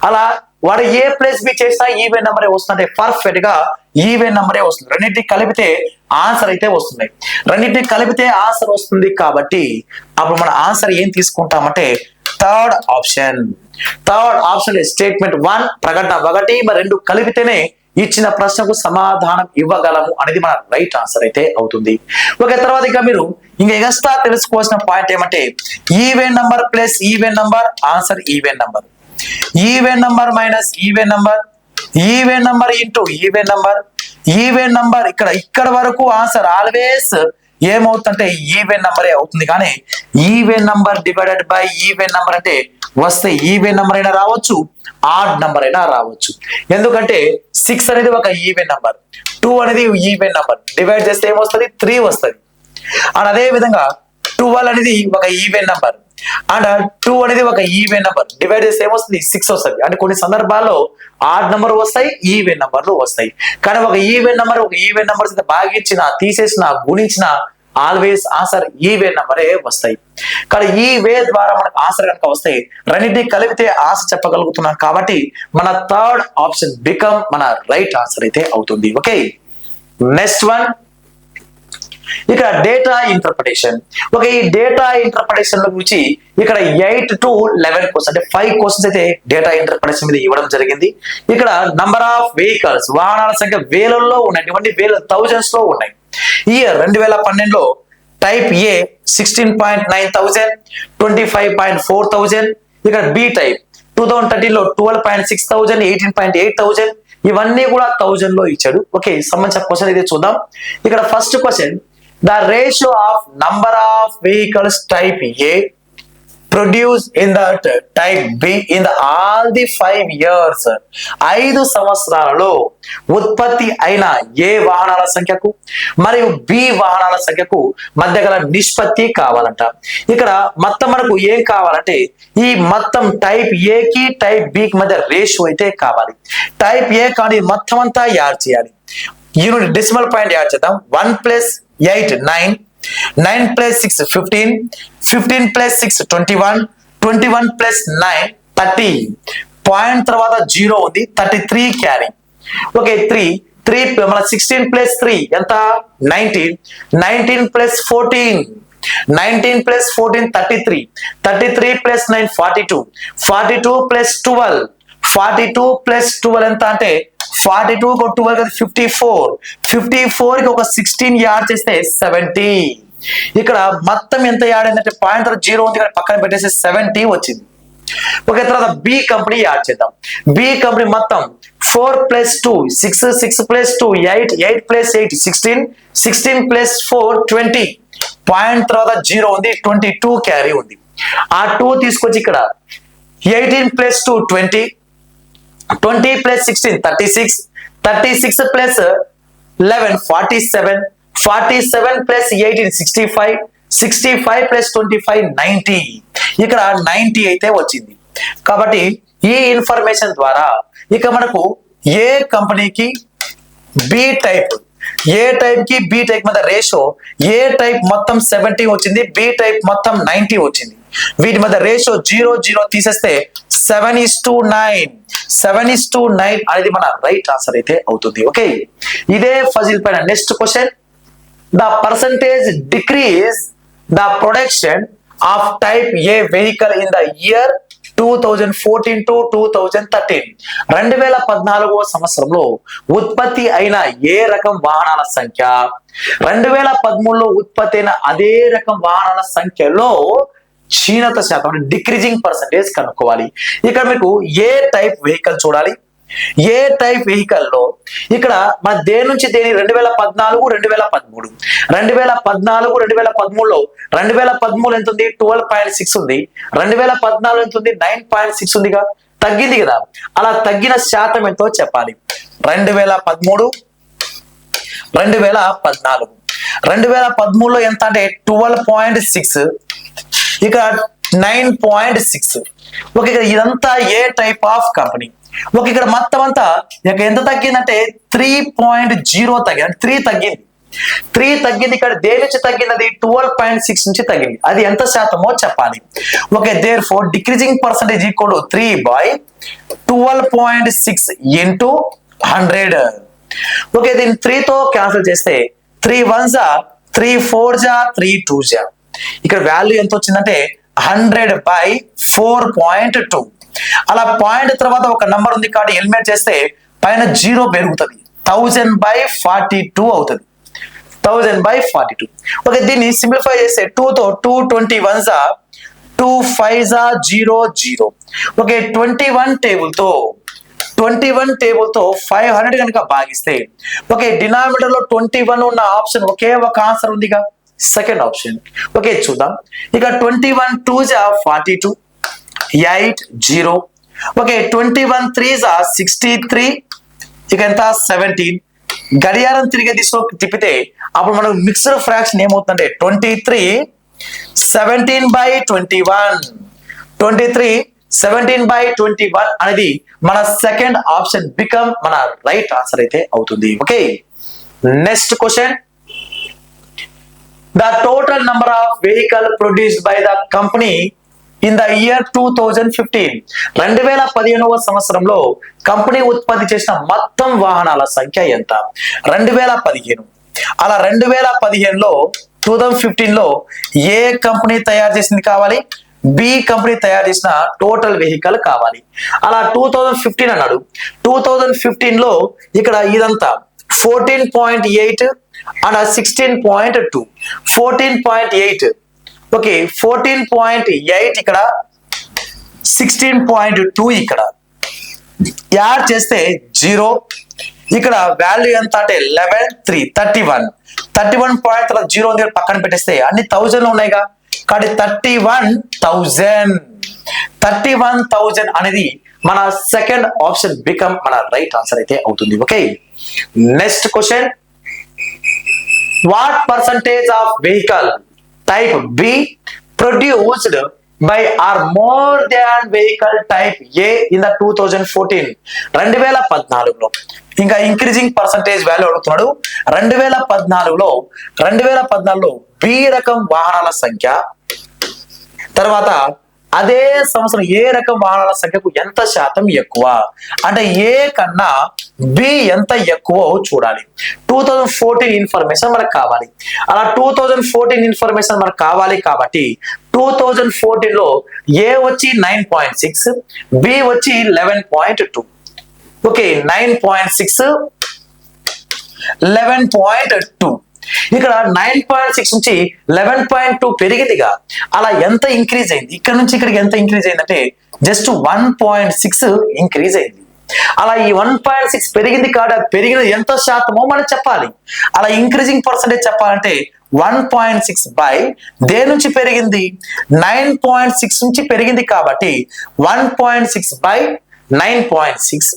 అలా వాడు ఏ ప్లస్ బి చేసినా ఈవెన్ నంబరే వస్తుందంటే పర్ఫెక్ట్ గా ఈవెన్ నంబరే వస్తుంది. రెండింటిని కలిపితే ఆన్సర్ అయితే వస్తుంది. రెండింటిని కలిపితే ఆన్సర్ వస్తుంది కాబట్టి అప్పుడు మన ఆన్సర్ ఏం తీసుకుంటామంటే థర్డ్ ఆప్షన్ స్టేట్మెంట్ 1 ప్రకటన 1 మరి 2 కలిపితేనే ఇచ్చిన ప్రశ్నకు సమాధానం ఇవ్వగలము అనేది మన రైట్ ఆన్సర్ అయితే అవుతుంది. ఓకే, తర్వాత ఇక మీరు ఇంకా ఎక్స్ట్రా తెలుసుకోవాల్సిన పాయింట్ ఏమంటే even number plus even number answer even number, even number minus even number, even number into even number, even number ఇక్కడ వరకు ఆన్సర్ ఆల్వేస్ ఏమవుతుందంటే ఈవెన్ నంబరే అవుతుంది. కానీ even number divided by even number అంటే వస్తే ఈవెన్ నంబర్ అయినా రావచ్చు, ఆడ్ నంబర్ అయినా రావచ్చు. ఎందుకంటే 6 అనేది ఒక ఈవెన్ నంబర్, 2 అనేది ఈవెన్ నంబర్, డివైడ్ చేస్తే ఏమొస్తుంది 3 వస్తుంది. అండ్ అదే విధంగా 12 అనేది ఒక ఈవెన్ నంబర్ అండ్ 2 అనేది ఒక ఈవెన్ నంబర్, డివైడ్ చేస్తే ఏమొస్తుంది 6 వస్తుంది. అంటే కొన్ని సందర్భాల్లో ఆడ్ నంబర్ వస్తాయి, ఈవెన్ నంబర్లు వస్తాయి. కానీ ఒక ఈవెన్ నంబర్స్ భాగించిన, తీసేసిన, గుణించిన ఆల్వేస్ ఆన్సర్ ఈవెన్ నంబరే వస్తాయి. కానీ ఈ వే ద్వారా మనకు ఆన్సర్ కనుక వస్తే రెండింటిని కలిపితే ఆన్సర్ చెప్పగలుగుతున్నాం కాబట్టి మన థర్డ్ ఆప్షన్ బికమ్ మన రైట్ ఆన్సర్ అయితే అవుతుంది. Okay, next one. ఇక్కడ డేటా ఇంటర్ప్రిటేషన్. ఓకే, ఈ డేటా ఇంటర్ప్రిటేషన్ గురించి ఇక్కడ 8 to 11 క్వశ్చన్స్ అంటే 5 క్వశ్చన్స్ అయితే డేటా ఇంటర్ప్రిటేషన్ మీద ఇవ్వడం జరిగింది. ఇక్కడ నంబర్ ఆఫ్ వెహికల్స్ వాహనాల సంఖ్య వేలల్లో ఉన్నాయి, ఇవన్నీ thousands లో ఉన్నాయి. ఇయర్ 2012లో టైప్ ఏ 16.9,000, 25.4,000. ఇక్కడ బి టైప్ 2013లో 12.6,000, 18.8,000. ఇవన్నీ కూడా 1000 లో ఇచ్చాడు. ఓకే, సంబంధించిన క్వశ్చన్ అయితే చూద్దాం. ఇక్కడ first question, the ratio of number of vehicles type A produce in that type be in all the 5 years. 5 సంవత్సరాలలో ఉత్పత్తి అయిన ఏ వాహనాల సంఖ్యకు మరియు బి వాహనాల సంఖ్యకు మధ్య గల నిష్పత్తి కావాలంట. ఇక్కడ మొత్తం మనకు ఏం కావాలంటే ఈ మొత్తం టైప్ ఏ కి టైప్ బి కి మధ్య రేషియో అయితే కావాలి. టైప్ ఏ కానీ మొత్తం అంతా యాడ్ చేయాలి. యూనిట్ డెసిమల్ పాయింట్ యాడ్ చేద్దాం. 1 + 8 9, 9 + 6 15, 15 + 6 21, 21 + 9 30. పాయింట్ తర్వాత 0 ఉంది, 33 క్యారీ. ఓకే, 3 మన 16 + 3 ఎంత 19, 19 + 14, 19 + 14 33, 33 + 9 42, 42 + 12, 42 + 12 ఎంత అంటే 42 కు 12 54, 54 కి ఒక 16 యాడ్ చేస్తే 70. ఇక్కడ మొత్తం ఎంత యాడ్ అయిందంటే పాయింట్ 0 ఉంది, పక్కన పెట్టేసి 70 వచ్చింది. ఓకే, తర్వాత బి కంపెనీ యాడ్ చేద్దాం. బి కంపెనీ మొత్తం 4 + 2 6, 6 + 2 8, 8 + 8 16, 16 + 4 20. పాయింట్ తర్వాత 0 ఉంది, 22 క్యారీ ఉంది. ఆ 2 తీసుకొచ్చి ఇక్కడ 18 + 2 20, 20 + 16 36, 36 + 11 47, 47 + 18 65, 65 + 25 90. ఇక్కడ 90 అయితే వచ్చింది. కాబట్టి ఈ ఇన్ఫర్మేషన్ ద్వారా ఇక మనకు ఏ కంపెనీకి బి టైప్, ఏ టైప్ కి బి టైప్ మధ్య రేషియో, ఏ టైప్ మొత్తం 70 వచ్చింది, బి టైప్ మొత్తం 90 వచ్చింది. వీటి మధ్య రేషియో 0 తీసేస్తే 7:9, 7:9 అనేది మన రైట్ ఆన్సర్ అయితే అవుతుంది. ఓకే, ఇదే ఫజిల్ పైన next question. The percentage decrease the production of type A vehicle in the year 2014 to 2013. 2014వ సంవత్సరంలో ఉత్పత్తి అయిన ఏ రకం వాహనాల సంఖ్య 2013లో ఉత్పత్తి అయిన అదే రకం వాహనాల సంఖ్యలో క్షీణత శాతం డిక్రీజింగ్ పర్సంటేజ్ కనుక్కోవాలి. ఇక్కడ మీకు ఏ టైప్ వెహికల్ చూడాలి. ఏ టైప్ వెహికల్ లో ఇక్కడ మన దేని నుంచి దేని 2014, 2013, 2014, 2013లో 2013 ఎంత ఉంది 12.6 ఉంది, 2014 ఎంత ఉంది 9.6 ఉందిగా, తగ్గింది కదా. అలా తగ్గిన శాతం ఎంతో చెప్పాలి. 2013, 2014, 2013లో ఎంత అంటే 12.6, ఇక 9.6. ఓకే, ఇక్కడ ఇదంతా ఏ టైప్ ఆఫ్ కంపెనీ. ఓకే, ఇక్కడ మొత్తం అంతా ఎంత తగ్గిందంటే 3.0 తగ్గింది, 3 తగ్గింది, 3 తగ్గింది. ఇక్కడ దేని నుంచి తగ్గినది 12.6 నుంచి తగ్గింది. అది ఎంత శాతమో చెప్పాలి. Okay, there for decreasing percentage equal to 3/12.6 into 100. Okay, దీన్ని 3తో క్యాన్సిల్ చేస్తే 3 1s 3 4s 3 2s. ఇక్కడ వాల్యూ ఎంత వచ్చిందంటే 100/4.2. అలా పాయింట్ తర్వాత ఒక నంబర్ ఉంది కాబట్టి ఎలిమినేట్ చేస్తే పైన 0 పెరుగుతుంది, 1000/42 అవుతుంది, 1000/42. ఓకే, దీన్ని సింప్లిఫై చేస్తే 2తో 2 21s 2 5s 0 0. ఓకే, 21 టేబుల్తో 500 కనుక భాగిస్తే ఓకే డినామినేటర్ లో 21 ఉన్న ఆప్షన్ ఒకే ఒక ఆన్సర్ ఉందిగా, సెకండ్ ఆప్షన్. ఓకే చూద్దాం. ఇక 21 2s 42, 8 0. ఓకే, 21 3s 63, ఇక ఎంత 17. గడియారం తిరిగే దిశలో తిప్పితే అప్పుడు మనకు మిక్స్డ్ ఫ్రాక్షన్ ఏమవుతుందంటే 23 17/21, 23 17/21 అనేది మన సెకండ్ ఆప్షన్ బికమ్ మన రైట్ ఆన్సర్ అయితే అవుతుంది. Okay, next question. The total number of vehicle produced by the company in the year 2015. 2015వ సంవత్సరంలో కంపెనీ ఉత్పత్తి చేసిన మొత్తం వాహనాల సంఖ్య ఎంత? 2015. అలా 2015లో 2015లో ఏ కంపెనీ తయారు చేసింది కావాలి, బి కంపెనీ తయారు చేసిన టోటల్ వెహికల్ కావాలి. అలా 2015 అన్నాడు. 2015లో ఇక్కడ ఇదంతా 14.8 and 16.2, 14.8. ఓకే, 14.8 ఇక్కడ, 16.2 ఇక్కడ యాడ్ చేస్తే 0. ఇక్కడ వాల్యూ ఎంత అంటే 11 3 31 పాయింట్ తర్వాత 0 ఉంది పక్కన పెట్టేస్తే అన్ని 1000 లో ఉన్నాయిగా కాబట్టి 31,000 అనేది మన సెకండ్ ఆప్షన్ బికమ్ మన రైట్ ఆన్సర్ అయితే అవుతుంది. Okay, next question. What percentage of vehicle type B produced by or more than vehicle type A in the 2014? 2014లో ఇంకా ఇంక్రీజింగ్ పర్సంటేజ్ వాల్యూ అడుగుతున్నాడు. 2014లో బి రకం వాహనాల సంఖ్య తర్వాత అదే సంవత్సరం ఏ రకం వాహనాల సంఖ్యకు ఎంత శాతం ఎక్కువ అంటే ఏ కన్నా బి ఎంత ఎక్కువ చూడాలి. 2014 ఇన్ఫర్మేషన్ మనకు కావాలి. అలా 2014 ఇన్ఫర్మేషన్ మనకు కావాలి కాబట్టి 2014లో ఏ వచ్చి 9.6, బి వచ్చి 11.2. ఓకే, 9.6 11.2. ఇక్కడ 9.6 నుంచి 11.2 పెరిగిందిగా. అలా ఎంత ఇంక్రీజ్ అయింది, ఇక్కడ నుంచి ఇక్కడికి ఎంత ఇంక్రీజ్ అయిందంటే జస్ట్ 1.6 ఇంక్రీజ్ అయింది. అలా ఈ 1.6 పెరిగింది కాబట్టి అది పెరిగిన ఎంత శాతమో మనం చెప్పాలి. అలా ఇంక్రీజింగ్ పర్సంటేజ్ చెప్పాలంటే 1.6 బై దేని నుంచి పెరిగింది 9.6 నుంచి పెరిగింది కాబట్టి 1.6 బై 9.6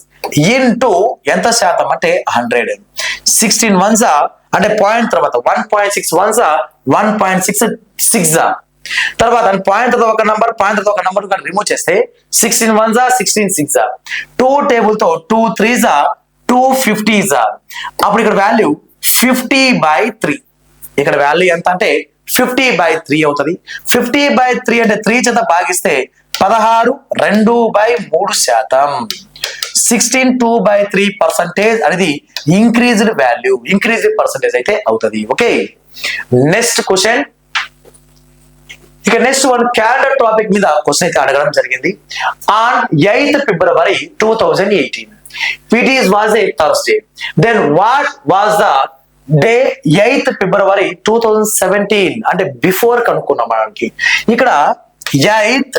ఇంటూ ఎంత శాతం అంటే 100. 16 1s అంటే పాయింట్ తర్వాత 1.6 1s 1.6 6 తర్వాత పాయింట్ ఒక నంబర్ ఒక నంబర్ రిమూవ్ చేస్తే 16 1s 16 6s 2 టేబుల్ తో 2 3s 250s అప్పుడు ఇక్కడ వాల్యూ 50/3. ఇక్కడ వాల్యూ ఎంత అంటే 50/3 అవుతుంది. 50/3 అంటే 3 చేత భాగిస్తే 16 2/3%. 16 2/3% అనేది ఇంక్రీజ్డ్ వాల్యూ, ఇంక్రీజ్డ్ పర్సంటేజ్ అయితే అవుతుంది. Okay, next question. ఇక నెక్స్ట్ వన్ క్యాలెండర్ టాపిక్ మీద క్వశ్చన్ అయితే అడగడం జరిగింది. On 8th February 2018 it was a Thursday, then what was the day 8th February 2017 అంటే బిఫోర్ కనుక్కున్నాం మనకి. ఇక్కడ 8th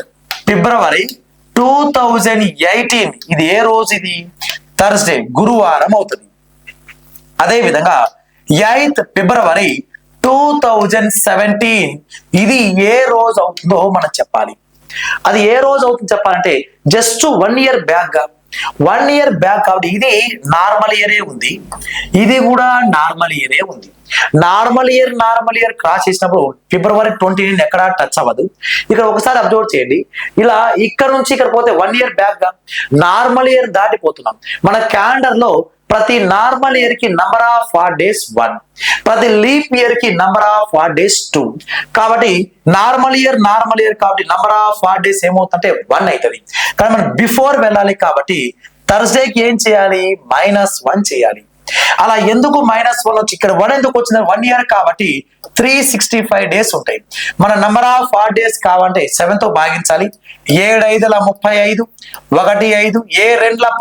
February 2018 ఇది ఏ రోజు? ఇది థర్స్డే, గురువారం అవుతుంది. అదే విధంగా 8th February 2017 ఇది ఏ రోజు అవుతుందో మనం చెప్పాలి. అది ఏ రోజు అవుతుందో చెప్పాలంటే జస్ట్ 1 year బ్యాక్ గా, 1 year బ్యాక్ కాబట్టి ఇది నార్మల్ ఇయరే ఉంది, ఇది కూడా నార్మల్ ఇయరే ఉంది. నార్మల్ ఇయర్ క్రాస్ చేసినప్పుడు February 20 ఎక్కడా టచ్ అవ్వదు. ఇక్కడ ఒకసారి అబ్జర్వ్ చేయండి. ఇలా ఇక్కడ నుంచి ఇక్కడ పోతే 1 year బ్యాక్ గా నార్మల్ ఇయర్ దాటిపోతున్నాం. మన క్యాలెండర్ లో ప్రతి నార్మల్ ఇయర్ కి నంబర్ ఆఫ్ డేస్ 1, ప్రతి లీప్ ఇయర్ కి నంబర్ ఆఫ్ డేస్ 2. కాబట్టి నార్మల్ ఇయర్ కాబట్టి నంబర్ ఆఫ్ డేస్ ఏమవుతుందంటే 1 అవుతుంది. కానీ మనం బిఫోర్ వెళ్ళాలి కాబట్టి థర్స్డేకి ఏం చేయాలి? -1 చేయాలి. అలా ఎందుకు -1 వచ్చి ఇక్కడ 1 ఎందుకు వచ్చింది? 1 year కాబట్టి 365 డేస్ ఉంటాయి. మన నంబర్ ఆఫ్ డేస్ కావాలంటే 7 తో భాగించాలి. 7 5 35, 1 5, 2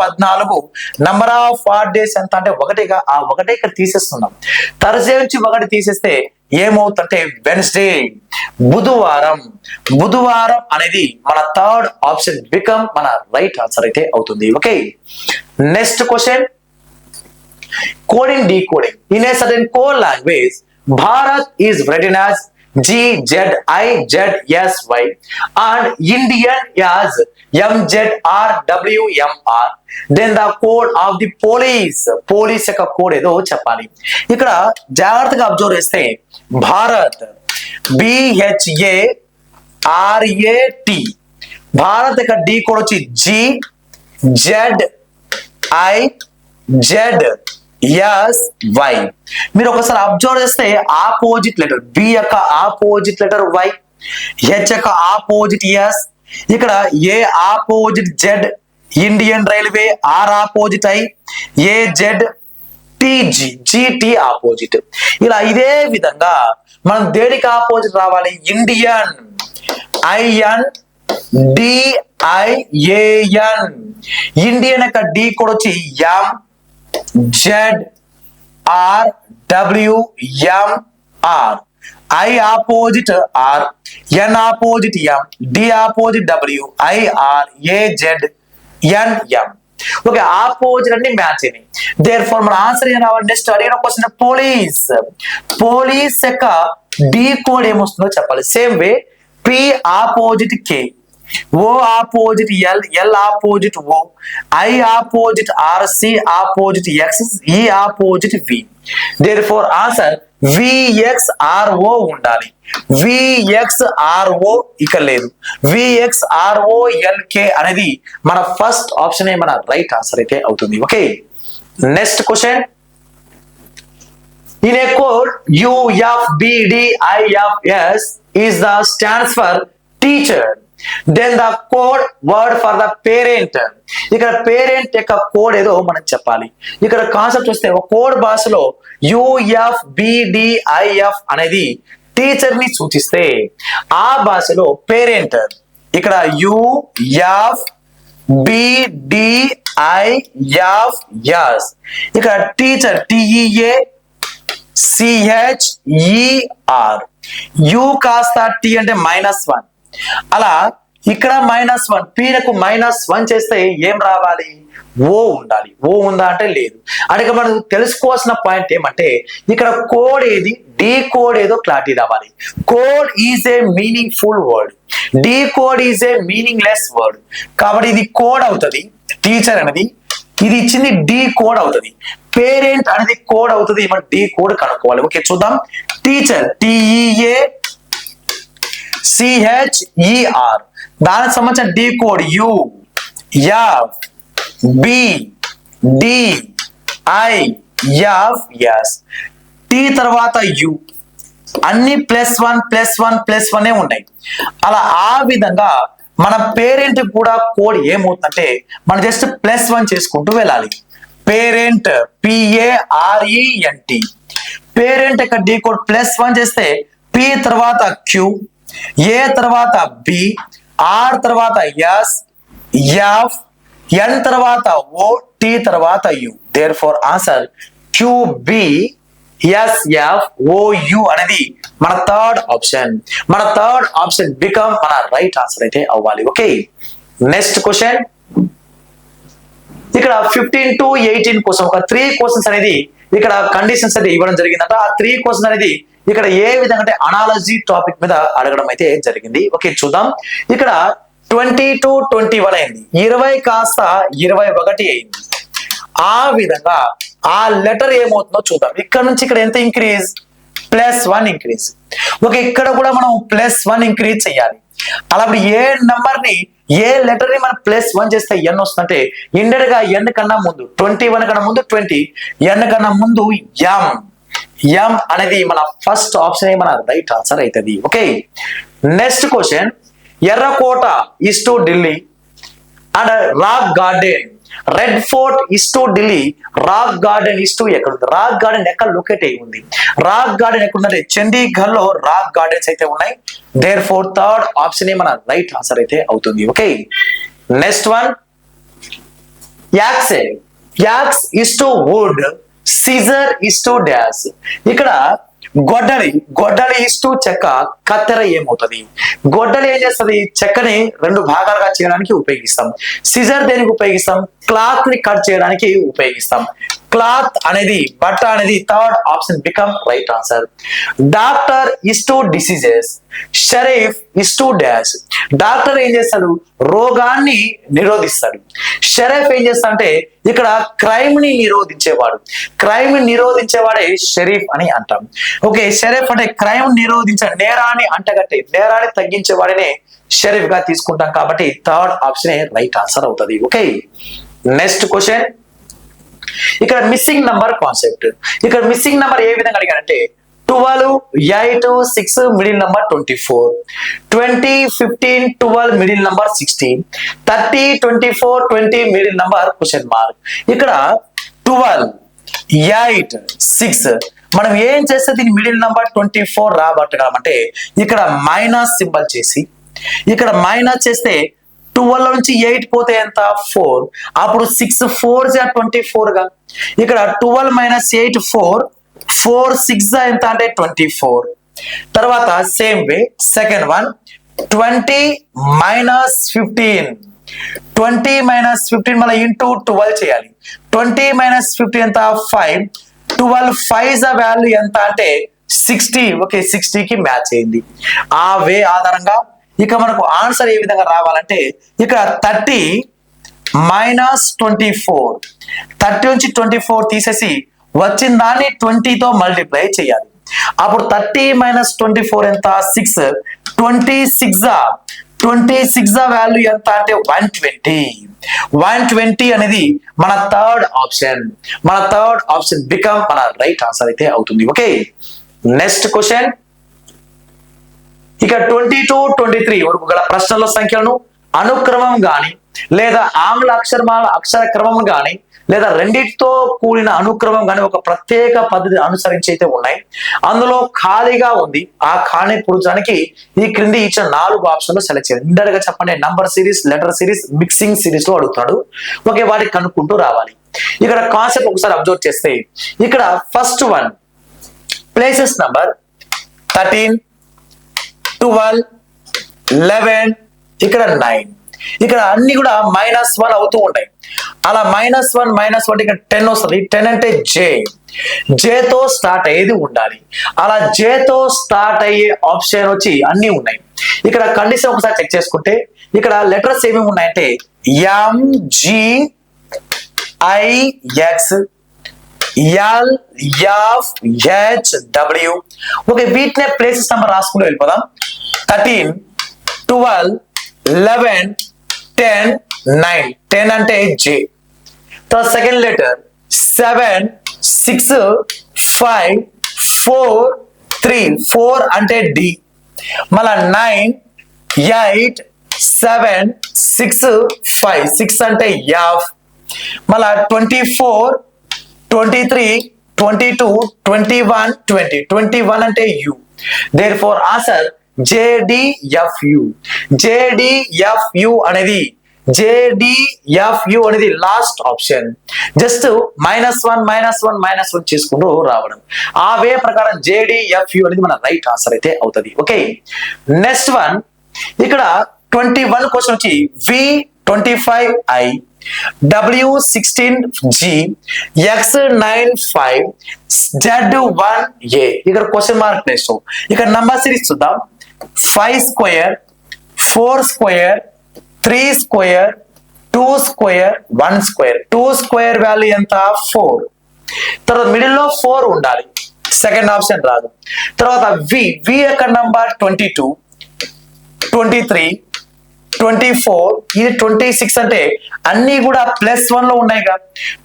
14. నంబర్ ఆఫ్ డేస్ ఎంత అంటే 1గా, ఆ 1 ఇక్కడ తీసేస్తున్నాం. థర్స్డే నుంచి 1 తీసేస్తే ఏమవుతుందంటే వెన్స్డే, బుధవారం. బుధవారం అనేది మన థర్డ్ ఆప్షన్ బికమ్ మన రైట్ ఆన్సర్ అయితే అవుతుంది. Okay, next question. Coding decoding. In a certain code language, Bharat is written as GZIZSY and Indian as MZRWMR. Then the code of the police. Police యొక్క కోడ్ ఏదో చెప్పాలి. ఇక్కడ జాగ్రత్తగా అబ్జర్వ్ చేస్తే భారత్ BHARAT, భారత్ యొక్క డి కోడ్ వచ్చి GZIZY. మీరు ఒకసారి అబ్జర్వ్ చేస్తే ఆపోజిట్ లెటర్ బి యొక్క ఆపోజిట్ లెటర్ వై, హెచ్ యొక్క ఆపోజిట్ ఎస్, ఇక్కడ A opposite Z, Indian railway, R opposite I, A Z T G, G T opposite. ఇలా ఇదే విధంగా మనం దేనికి ఆపోజిట్ రావాలి? Indian, IN DIAN. ఇండియన్ యొక్క డి కోడ్ వచ్చి MZRWMR. I opposite R, N opposite M, D opposite W, IRAZNM. Okay, opposite అన్ని మ్యాచ్ అయినాయి. దేర్ ఫార్ మన ఆన్సర్ ఏం రావాలి? నెక్స్ట్ అడిగిన క్వశ్చన్ పోలీస్. పోలీస్ యొక్క డి కోడ్ ఏమొస్తుందో చెప్పాలి. Same way P opposite K, O opposite L, L opposite O, I opposite R, C opposite X, E opposite V. Therefore answer VXRO ఉండాలి. VXRO ఇక్కడ లేదు. VXROLK అనేది మన ఫస్ట్ ఆప్షన్, మన రైట్ ఆన్సర్ అయితే అవుతుంది. Okay, next question. In a code UFBDIFS is the stands for teacher. Then the code word for the parent. ఇక్కడ పేరెంట్ యొక్క కోడ్ ఏదో మనం చెప్పాలి. ఇక్కడ కాన్సెప్ట్ వస్తే ఒక కోడ్ భాషలో UFBDIF అనేది టీచర్ ని సూచిస్తే ఆ భాషలో పేరెంట్ ఇక్కడ UFBDIFS, ఇక్కడ టీచర్ TEACHER. యు కాస్త టీ అంటే -1. అలా ఇక్కడ -1, పీలకు -1 చేస్తే ఏం రావాలి? ఓ ఉండాలి. ఓ ఉందా అంటే లేదు. అంటే మనం తెలుసుకోవాల్సిన పాయింట్ ఏమంటే ఇక్కడ కోడ్ ఏది, డి కోడ్ ఏదో క్లారిటీ రావాలి. Code is a meaningful word, decode is a meaningless word. కాబట్టి ఇది కోడ్ అవుతుంది టీచర్ అనేది, ఇది ఇచ్చింది డి కోడ్ అవుతుంది. పేరెంట్ అనేది కోడ్ అవుతుంది, మనం డి కోడ్ కనుక్కోవాలి. ఓకే, చూద్దాం. Teacher TEACHER, CHER. దానికి సంబంధించిన decode U F B D I F S. T తర్వాత U. అన్ని +1 ఉన్నాయి. అలా ఆ విధంగా మన పేరెంట్ కూడా కోడ్ ఏమవుతుందంటే మనం జస్ట్ +1 చేసుకుంటూ వెళ్ళాలి. Parent PARENT. పేరెంట్ యొక్క డి కోడ్ +1 చేస్తే P తర్వాత Q, A తర్వాత B, R తర్వాత S, F, N తర్వాత O, T తర్వాత U. Therefore ఆన్సర్ QBSFOU అనేది మన థర్డ్ ఆప్షన్ బికమ్ మన రైట్ ఆన్సర్ అయితే అవ్వాలి. Okay, next question. ఇక్కడ 15 to 18 కోసం ఒక 3 క్వశ్చన్స్ అనేది ఇక్కడ కండిషన్స్ అయితే ఇవ్వడం జరిగిందంట. ఆ 3 క్వశ్చన్స్ అనేది ఇక్కడ ఏ విధంగా అంటే అనాలజీ టాపిక్ మీద అడగడం అయితే జరిగింది. ఓకే, చూద్దాం. ఇక్కడ 20 to 21 అయింది, 20 కాస్త 21 అయింది. ఆ విధంగా ఆ లెటర్ ఏమవుతుందో చూద్దాం. ఇక్కడ నుంచి ఇక్కడ ఎంత ఇంక్రీజ్? +1 ఇంక్రీజ్. ఓకే, ఇక్కడ కూడా మనం +1 ఇంక్రీజ్ చేయాలి. అలా ఏ నంబర్ ని ఏ లెటర్ ని మనం +1 చేస్తే n వస్తుందంటే ఇండైరెక్ట్ గా n కన్నా ముందు 21 కన్నా ముందు 20, n కన్నా ముందు m అనేది మన ఫస్ట్ ఆప్షన్ మన రైట్ ఆన్సర్ అవుతుంది. Okay, next question. ఎర్రకోట is to Delhi and rock garden. Red fort is to Delhi, rock garden is to ఎక్కడ ఉంది? రాక్ గార్డెన్ ఎక్కడ లొకేట్ అయి ఉంది? రాక్ గార్డెన్ ఎక్కడ ఉందంటే చండీగఢ్ లో రాక్ గార్డెన్స్ అయితే ఉన్నాయి. దేర్ ఫోర్ థర్డ్ ఆప్షన్ మన రైట్ ఆన్సర్ అయితే అవుతుంది. Okay, next one. Axe is to wood, scissor is to dash. ఇక్కడ గొడ్డలి ఇస్ టు చెక్క, కత్తెర ఏమవుతుంది? గొడ్డలి ఏం చేస్తుంది? చెక్కని 2 భాగాలుగా చేయడానికి ఉపయోగిస్తాం. సిజర్ దేనికి ఉపయోగిస్తాం? క్లాత్ ని కట్ చేయడానికి ఉపయోగిస్తాం. క్లాత్ అనేది బట్ట అనేది third option become right answer. Doctor is to diseases, Sharif is to dash. Doctor ఏం చేస్తాడు? రోగాన్ని నిరోధిస్తాడు. షరీఫ్ ఏం చేస్తా అంటే ఇక్కడ క్రైమ్ ని నిరోధించేవాడు. క్రైమ్ ని నిరోధించేవాడే షరీఫ్ అని అంటాం. ఓకే, షరీఫ్ అంటే క్రైమ్ నిరోధించే, నేరాన్ని అంటగట్టే, నేరాన్ని తగ్గించేవాడినే షరీఫ్ గా తీసుకుంటాం. కాబట్టి థర్డ్ ఆప్షన్ రైట్ ఆన్సర్ అవుతుంది. Okay, next question. ఇక్కడ మిస్సింగ్ నంబర్ కాన్సెప్ట్. ఇక్కడ మిస్సింగ్ నంబర్ ఏ విధంగా అడిగారంటే 12, 8, 6 middle number 24, 20, 15, 12 middle number 16, 30, 24, 20 middle number question mark. ఇక్కడ 12, 8, 6 మనం ఏం చేస్తే దీని మిడిల్ నంబర్ 24 రాబట్టగలమంటే ఇక్కడ మైనస్ సింబల్ చేసి, ఇక్కడ మైనస్ చేస్తే 12 నుంచి 8 పోతే ఎంత? 4. అప్పుడు 6 4 24 గా. ఇక్కడ 12 - 8 4, 4 6 ఎంత అంటే 24. తర్వాత సేమ్ వే సెకండ్ వన్ 20 - 15, 20 - 15 మళ్ళీ ఇంటూ 12 చేయాలి. 20 - 15 ఎంత? 5. 12 5 వాల్యూ ఎంత అంటే 60. ఓకే, 60 కి మ్యాచ్ అయింది. ఆ వే ఆధారంగా ఇక మనకు ఆన్సర్ ఏ విధంగా రావాలంటే ఇక్కడ 30 - 24, 30 నుంచి 24 తీసేసి వచ్చిన దాన్ని 20 తో మల్టిప్లై చేయాలి. అప్పుడు 30 - 24 ఎంత? 6. 26 వాల్యూ ఎంత అంటే 120. 120 అనేది మన థర్డ్ ఆప్షన్ బికమ్ మన రైట్ ఆన్సర్ అయితే అవుతుంది. Okay, next question. ఇక 20 to 23 వరకు గల ప్రశ్నల సంఖ్యలను అనుక్రమం గాని లేదా ఆంగ్ల అక్షర క్రమం గాని లేదా రెండింటితో కూడిన అనుక్రమం గాని ఒక ప్రత్యేక పద్ధతి అనుసరించి అయితే ఉన్నాయి. అందులో ఖాళీగా ఉంది. ఆ ఖాళీ పూర్చడానికి ఈ క్రింది ఇచ్చిన 4 ఆప్షన్లు సెలెక్ట్ చేయాలి. ఇండైరెక్ట్ గా చెప్పండి, number series, letter series, mixing series లో అడుగుతాడు. ఓకే, వాటికి కనుక్కుంటూ రావాలి. ఇక్కడ కాన్సెప్ట్ ఒకసారి అబ్జర్వ్ చేస్తే ఇక్కడ ఫస్ట్ వన్ ప్లేసెస్ నంబర్ 13, 12, 11, ఇక్కడ 9. ఇక్కడ అన్ని కూడా -1 అవుతూ ఉంటాయి. అలా -1 ఇక్కడ 10 వస్తుంది. 10 అంటే జేతో స్టార్ట్ అయ్యేది ఉండాలి. అలా జేతో స్టార్ట్ అయ్యే ఆప్షన్ వచ్చి అన్ని ఉన్నాయి. ఇక్కడ కండిషన్ ఒకసారి చెక్ చేసుకుంటే ఇక్కడ లెటర్స్ ఏమేమి ఉన్నాయంటే MGIX, LFHW. ఓకే, వీటినే ప్లేసెస్ నెంబర్ రాసుకుంటూ వెళ్ళిపోదాం. 13, 12, 11, 10, 9. 10 అంటే J. తర్వాత సెకండ్ లెటర్ 7, 6, 5, 4, 3. 4 అంటే D. మళ్ళా 9, 8, 7, 6, 5. 6 అంటే F. మళ్ళా 24, 23, 22, 21, 20. 21 అంటే U. Therefore answer JDFU. JDFU అనేది లాస్ట్ ఆప్షన్. జస్ట్ -1 చేసుకుంటూ రావడం. ఆ వే ప్రకారం JDFU అనేది మన రైట్ ఆన్సర్ అయితే అవుతుంది. Okay, next one. ఇక్కడ 21 క్వశ్చన్ వచ్చి V25I W16G X95 Z1A. ఇక్కడ క్వశ్చన్ మార్క్ ప్లేస్. ఇక్కడ నంబర్ సిరీస్ చూద్దాం. 5 square, 4 square, 3 square, 2 square, 1 square. 2 square value ఎంత? 4. తర్వాత మిడిల్ లో 4 ఉండాలి, సెకండ్ ఆప్షన్ రాదు. తర్వాత V యొక్క నంబర్ 22, 23, 24, ఇది 26 అంటే అన్ని కూడా +1 లో ఉన్నాయి కదా.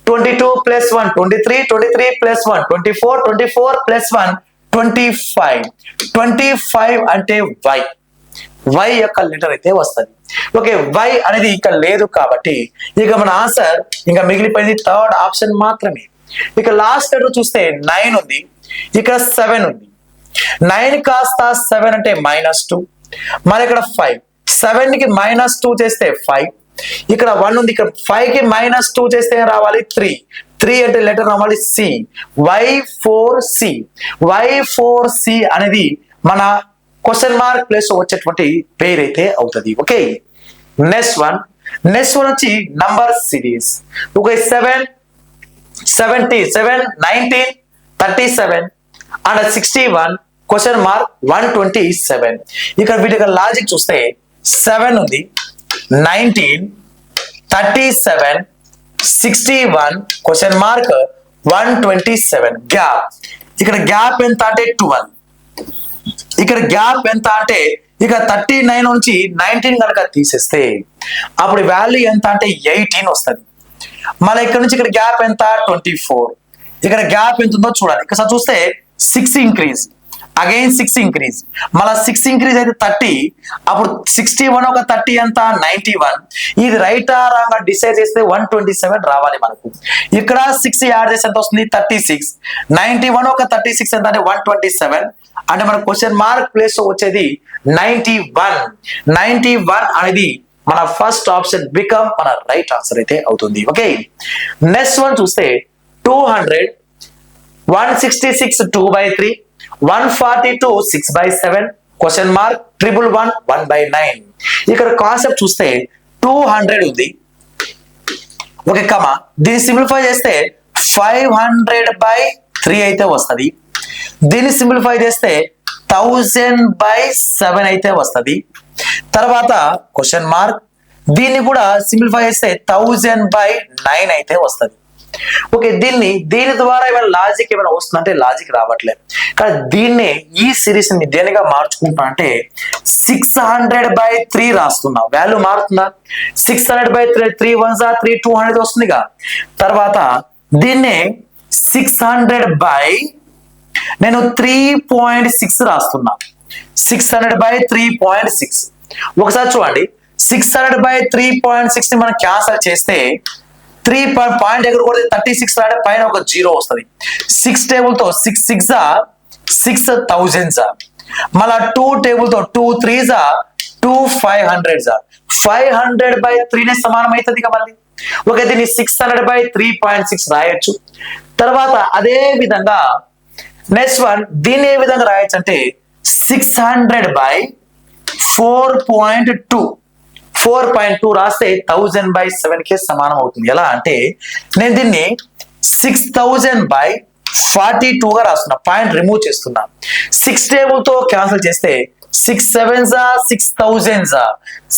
22 + 1 23, 23 + 1 24, 24 + 1 25. 25 అంటే Y యొక్క లెటర్ అయితే వస్తుంది. ఓకే, Y అనేది ఇక్కడ లేదు కాబట్టి ఇక మన ఆన్సర్ ఇంకా మిగిలిపోయింది థర్డ్ ఆప్షన్ మాత్రమే. ఇక లాస్ట్ లెటర్ చూస్తే 9 ఉంది, ఇక్కడ 7 ఉంది. 9 కాస్త 7 అంటే -2. మరి ఇక్కడ 5. 7 కి -2 చేస్తే 5. ఇక్కడ 1 ఉంది, ఇక్కడ 5 కి -2 చేస్తే రావాలి 3. 3 అంటే లెటర్ రావాలి C. Y4C. Y4C అనేది మన క్వశ్చన్ మార్క్ ప్లేస్ వచ్చేటువంటి పేరు అయితే అవుతుంది. ఓకే, నెక్స్ట్ వన్ వచ్చి number series. Okay, 7, 77, 19, 37 and 61 question mark 127. ఇక్కడ వీటి లాజిక్ చూస్తే 7 ఉంది, 19, 37, 61 క్వశ్చన్ మార్క్ 127. గ్యాప్, ఇక్కడ గ్యాప్ ఎంత అంటే 12. ఇక్కడ గ్యాప్ ఎంత అంటే ఇక 39 నుంచి 19 కనుక తీసేస్తే అప్పుడు వాల్యూ ఎంత అంటే 18 వస్తుంది. మళ్ళీ ఇక్కడ నుంచి ఇక్కడ గ్యాప్ ఎంత? 24. ఇక్కడ గ్యాప్ ఎంత ఉందో చూడాలి. ఇక్కడ చూస్తే 6 ఇంక్రీజ్, అగైన్ 6 ఇంక్రీజ్, మళ్ళీ 6 ఇంక్రీజ్ అయితే 30. అప్పుడు 61 ఒక 30 ఎంత? 91. ఇది రైట్ ఆ రాంగ్ డిసైడ్ చేస్తే 127 రావాలి మనకు. ఇక్కడ 6 యాడ్ చేస్తే ఎంత వస్తుంది? 36. 91 ఒక 36 ఎంత అంటే 127. అంటే మన క్వశ్చన్ మార్క్ ప్లేస్ వచ్చేది 91. 91 అనేది మన ఫస్ట్ ఆప్షన్ బికమ్ మన రైట్ ఆన్సర్ అయితే అవుతుంది. ఓకే, నెక్స్ట్ వన్ చూస్తే 200, 166 2/3, 142 6/7 క్వశ్చన్ మార్క్ 111 1/9. ఇక్కడ కాన్సెప్ట్ చూస్తే 200 ఉంది. ఓకే కమా, దీన్ని సింప్లిఫై చేస్తే 500/3 అయితే వస్తుంది. దీన్ని సింప్లిఫై చేస్తే 1000/7 అయితే వస్తుంది. తర్వాత క్వశ్చన్ మార్క్, దీన్ని కూడా సింప్లిఫై చేస్తే 1000/9 అయితే వస్తుంది. ఓకే, దీని ద్వారా ఏమైనా లాజిక్ ఏమైనా వస్తుందంటే లాజిక్ రావట్లేదు. కానీ దీన్నే ఈ సిరీస్ ని దేనిగా మార్చుకుంటా అంటే 600/3 రాస్తున్నా. వాల్యూ మారుతుందా? 600/3 3 1 3 200 వస్తుందిగా. తర్వాత దీన్నే 3.6 రాస్తున్నా. 600/3.6. ఒకసారి చూడండి, 600/3.6 ని మనం క్యాన్సల్ చేస్తే 3 పాయింట్ ఎక్కడ కొడితే 36 రాడే, పైన ఒక 0 వస్తుంది. 6 టేబుల్ తో 6 6 6000. మళ్ళా 2 టేబుల్ తో 2 3 2 500. 500/3 నే సమానం అవుతుంది ఇక మళ్ళీ. ఓకే, దీన్ని 600/3.6 రాయొచ్చు. తర్వాత అదే విధంగా నెక్స్ట్ వన్ దీన్ని ఏ విధంగా రాయొచ్చు అంటే 600/4.2. 4.2 రాస్తే 1000/7 కి సమానం అవుతుంది. ఎలా అంటే నేను దీన్ని 6000/42 గా రాస్తున్నా. పాయింట్ రిమూవ్ చేస్తున్నా. 6 టేబుల్ తో క్యాన్సిల్ చేస్తే 6 7 6000.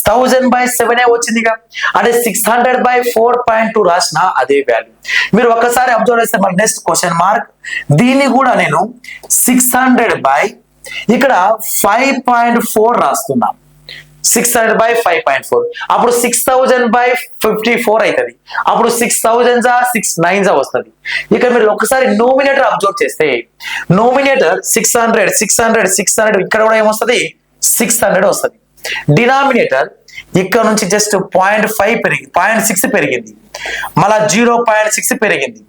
1000/7 వచ్చిందిగా. అంటే 600/4.2 రాసిన అదే వాల్యూ. మీరు ఒక్కసారి అబ్జర్వ్ చేస్తే మన నెక్స్ట్ క్వశ్చన్ మార్క్, దీన్ని కూడా నేను 600/4.2 ఇక్కడ 5.4 రాస్తున్నాం. 600 by 5.4 అప్పుడు 6000 by 54 అవుతుంది. అప్పుడు 6000 6 9 వస్తుంది. ఇక్కడ మీరు ఒకసారి నోమినేటర్ అబ్జర్వ్ చేస్తే నోమినేటర్ 600 ఇక్కడ కూడా ఏమొస్తుంది 600 వస్తుంది. డినామినేటర్ ఇక్కడ నుంచి జస్ట్ 0.5 పెరిగింది, 0.6 పెరిగింది, మళ్ళా 0.6 పెరిగింది,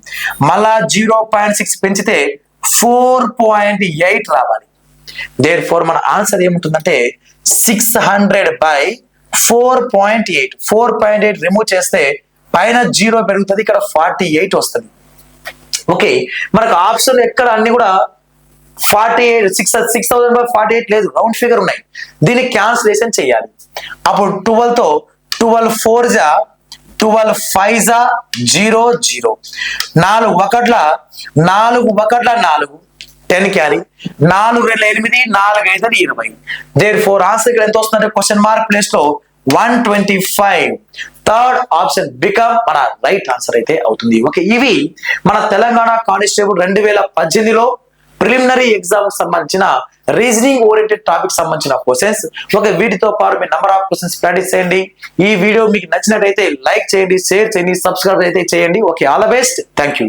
మళ్ళా 0.6 పెంచితే 4.8 రావాలి. దేర్ ఫోర్ మన ఆన్సర్ ఏముంటుందంటే 600 by 4.8. 4.8 రిమూవ్ చేస్తే పైన 0 పెరుగుతుంది, ఇక్కడ 48 వస్తుంది. ఓకే, మనకు ఆప్షన్ ఎక్కడ అన్ని కూడా 48 6000 by 48 లేదు, రౌండ్ ఫిగర్ ఉన్నాయి. దీన్ని క్యాన్సిలేషన్ చేయాలి. అప్పుడు 12 తో 12 4 జా 12 5 జా 0 0, 4 1 4 10 క్యారీ, 4 2 8, 4 5 20. దేర్ ఫోర్ ఆన్సర్ ఇక్కడ ఎంత వస్తుందంటే క్వశ్చన్ మార్క్ ప్లేస్ లో 125. థర్డ్ ఆప్షన్ బికమ్ మన రైట్ ఆన్సర్ అయితే అవుతుంది. ఓకే, ఇవి మన తెలంగాణ కానిస్టేబుల్ 2018లో ప్రిలిమినరీ ఎగ్జామ్ సంబంధించిన రీజనింగ్ ఓరియంటెడ్ టాపిక్ సంబంధించిన క్వశ్చన్స్. ఓకే, వీటితో పాటు మీ నెంబర్ ఆఫ్ క్వశ్చన్స్ ప్రాక్టీస్ చేయండి. ఈ వీడియో మీకు నచ్చినట్లయితే లైక్ చేయండి, షేర్ చేయండి, సబ్స్క్రైబ్ అయితే చేయండి. Okay, all the best, thank you.